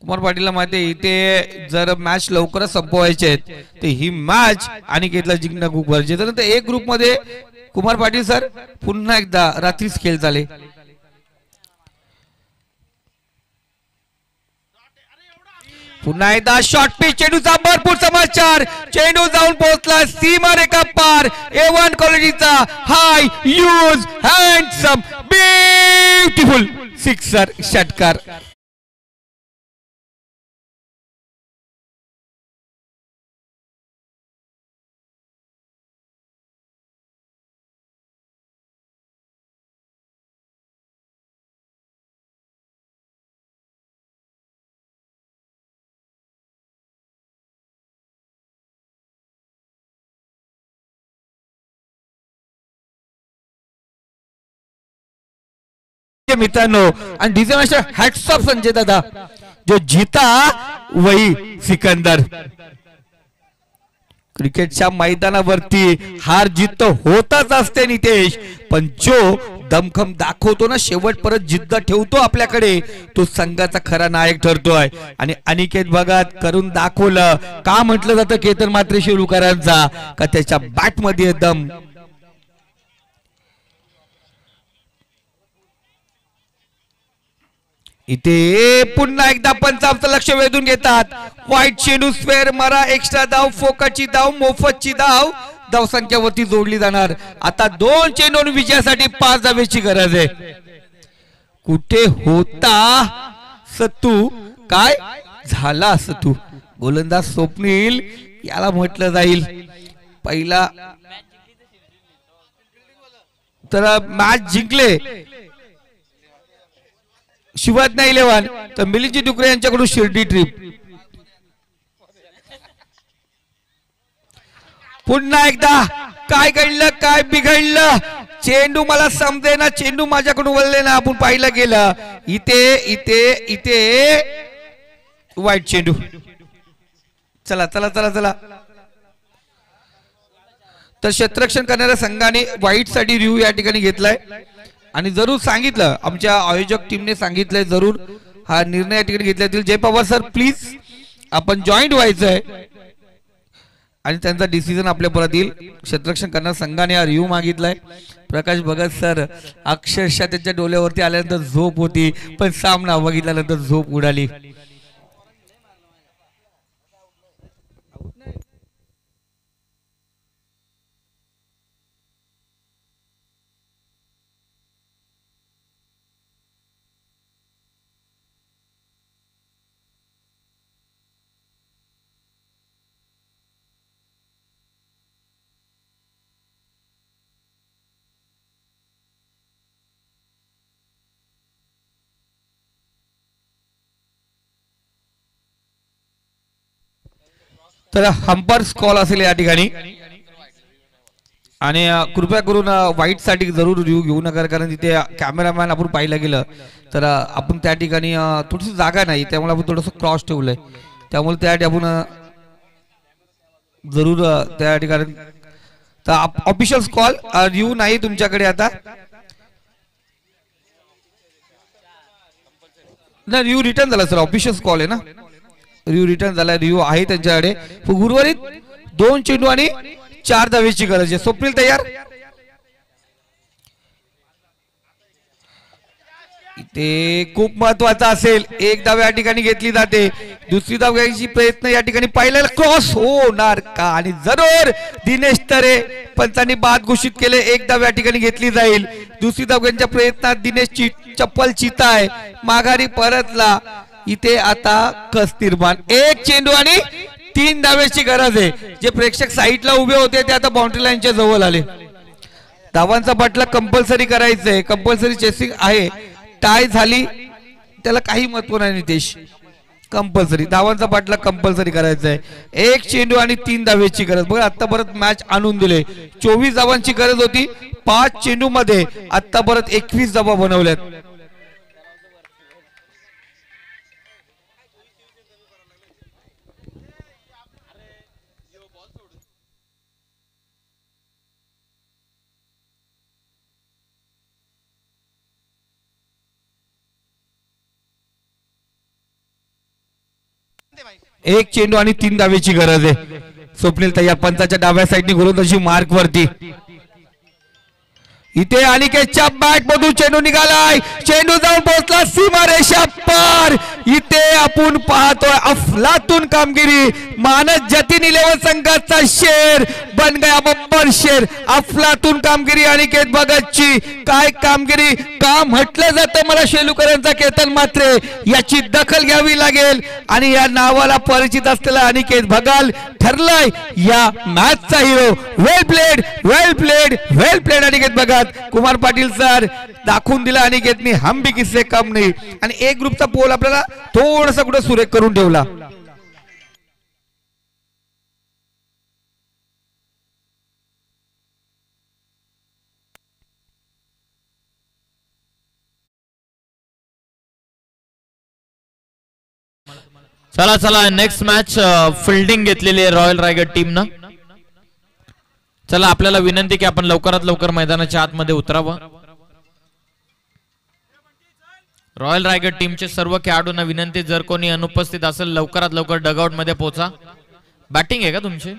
कुमार पाटीलला माहिती आहे इथे जर मॅच लवकरच संपवायचे आहेत तर ही मॅच अनिकेतला जिंकणं खूप गरजेचं आहे. तर एक ग्रुप मध्ये कुमार पाटील सर पुन्हा एकदा रात्रीच खेळ झाले. पुन्हा एकदा शॉर्ट पिच चेंडूचा भरपूर समाचार. चेंडू जाऊन पोहोचला सीमारेखा पार. A1 क्वालिटीचा हाय यूज हँडसम ब्युटिफुल सिक्सर षटकार. मित्रांनो आणि DJ master hats off Sanjay दादा. जो जीता वही सिकंदर. क्रिकेटच्या मैदानावरती हार जीत होतच असते नितेश, पण जो दमखम दाखवतो ना शेवटपर्यंत जिद्द ठेवतो आपल्याकडे तो संघाचा खरा नायक ठरतोय. आणि अनिकेत भगत करून दाखवलं. का म्हटलं जातं केतन मात्रे शिरूकरांचा का त्याच्या बॅट मध्ये दम. इथे पुन्हा एकदा पंचावचं लक्ष वेधून घेतात. व्हाईट चेंडू स्क्वेअर मारा, एक्स्ट्रा धाव, फोकाची धाव, मोफतची धाव धावसंख्यावरती जोडली जाणार. आता 2 चेंडून विजयासाठी 5 धावेची गरज आहे. कुठे होता सत्तू, काय झाला सत्तू. गोलंदाज स्वप्नील याला म्हटलं जाईल पहिला. तर मॅच जिंकले शिवाजी 11 तर मिलिंद डुकरे यांच्याकडून शिर्डी ट्रिप. पुन्हा एकदा काय घडलं काय बिघडलं. चेंडू मला समजे ना, चेंडू माझ्याकडून वळले ना. आपण पाहिलं गेलं इथे इथे इथे वाईट चेंडू. चला चला चला चला. तर क्षेत्ररक्षण करणाऱ्या संघाने वाईट साठी रिव्ह्यू या ठिकाणी घेतलाय आणि जरूर सांगितलं आमच्या आयोजक टीमने सांगितलंय जरूर हा निर्णय या ठिकाणी घेतला जाईल. जय पवार सर प्लीज आपण जॉईंट व्हायचंय आणि त्यांचा डिसिजन आपल्या परत येईल. क्षेत्ररक्षण करणाऱ्या संघाने हा रिव्ह्यू मागितलाय. प्रकाश भगत सर अक्षरशः त्यांच्या डोळ्यावरती आल्यानंतर झोप होती, पण सामना बघितल्यानंतर झोप उडाली. तर हंपर्स कॉल असेल या ठिकाणी आणि कृपया करून वाईट साठी जरूर रिव्ह्यू घेऊ नका, कारण तिथे कॅमेरामॅन आपण पाहिलं गेलं तर आपण त्या ठिकाणी थोडीशी जागा नाही त्यामुळे आपण थोडंसं क्रॉस ठेवलंय, त्यामुळे त्या आपण जरूर त्या ठिकाणी ऑफिशियल कॉल रिव्ह्यू नाही तुमच्याकडे आता ना रिव्ह्यू रिटर्न झाला सर ऑफिशियल कॉल आहे ना रिव्ह्यू रिटर्न झाला रिव्ह्यू आहे त्यांच्याकडे उर्वरित 2 चेंडू आणि 4 धावेची गरज आहे स्वप्नील तयार ते खूप महत्वाचा असेल एक धाव या ठिकाणी घेतली जाते दुसरी धाव घ्यायची प्रयत्न या ठिकाणी पहिल्याला क्रॉस होणार का आणि जरूर दिनेश तरे पंचांनी बाद घोषित केले एक धाव या ठिकाणी घेतली जाईल दुसरी धाव घेण्याच्या प्रयत्नात दिनेशची चप्पल चिताय माघारी परतला इथे आता कस निर्माण एक चेंडू आणि 3 धावेची गरज आहे जे प्रेक्षक साईडला उभे होते ते आता बाउंड्री लाईनच्या जवळ आले धावांचा बाटला कंपल्सरी करायचंय कंपल्सरी चेसिंग आहे टाय झाली त्याला काही महत्व नाही नितेश कंपल्सरी धावांचा बाटला कंपल्सरी करायचा आहे एक चेंडू आणि 3 धावेची गरज बघा आता परत मॅच आणून दिले 24 धावांची गरज होती 5 चेंडू मध्ये आता परत 21 धावा बनवल्यात एक चेंडू आणि 3 धावेची गरज आहे स्वप्नील तयार पंचाच्या डाव्या साईडने गोलंदाजी मार्क वरती इथे अनिकेतच्या बॅट मधून चेंडू निघालाय चेंडू जाऊन पोहोचला सीमारेषा पार इथे आपण पाहतोय अफलातून कामगिरी मानस जतीन 11 संघाचा शेर बन गया बब्बर शेर अफलातून कामगिरी अनिकेत भगतची काय कामगिरी का म्हटलं जातं मला शेलूकरांचा केतन मात्रे याची दखल घ्यावी लागेल आणि या नावाला परिचित असलेला अनिकेत भगल ठरलाय या मॅचचा हिरो वेल प्लेड अनिकेत भगत कुमार पाटील सर दाखवून दिला अनिकेतने हम भी किससे कम नाही आणि एक ग्रुपचा पोल आपल्याला थोडासा कुठे सुरेख करून ठेवला चला नेक्स्ट मॅच फिल्डिंग घेतलेली आहे रॉयल रायगड टीम न चला आपल्याला विनंती की आपण लवकरात लवकर मैदानाच्या आतमध्ये उतरावं रॉयल रायगड टीमचे सर्व खेळाडूंना विनंती जर कोणी अनुपस्थित असेल लवकरात लवकर डगआउट मध्ये पोहोचा बॅटिंग आहे का तुमची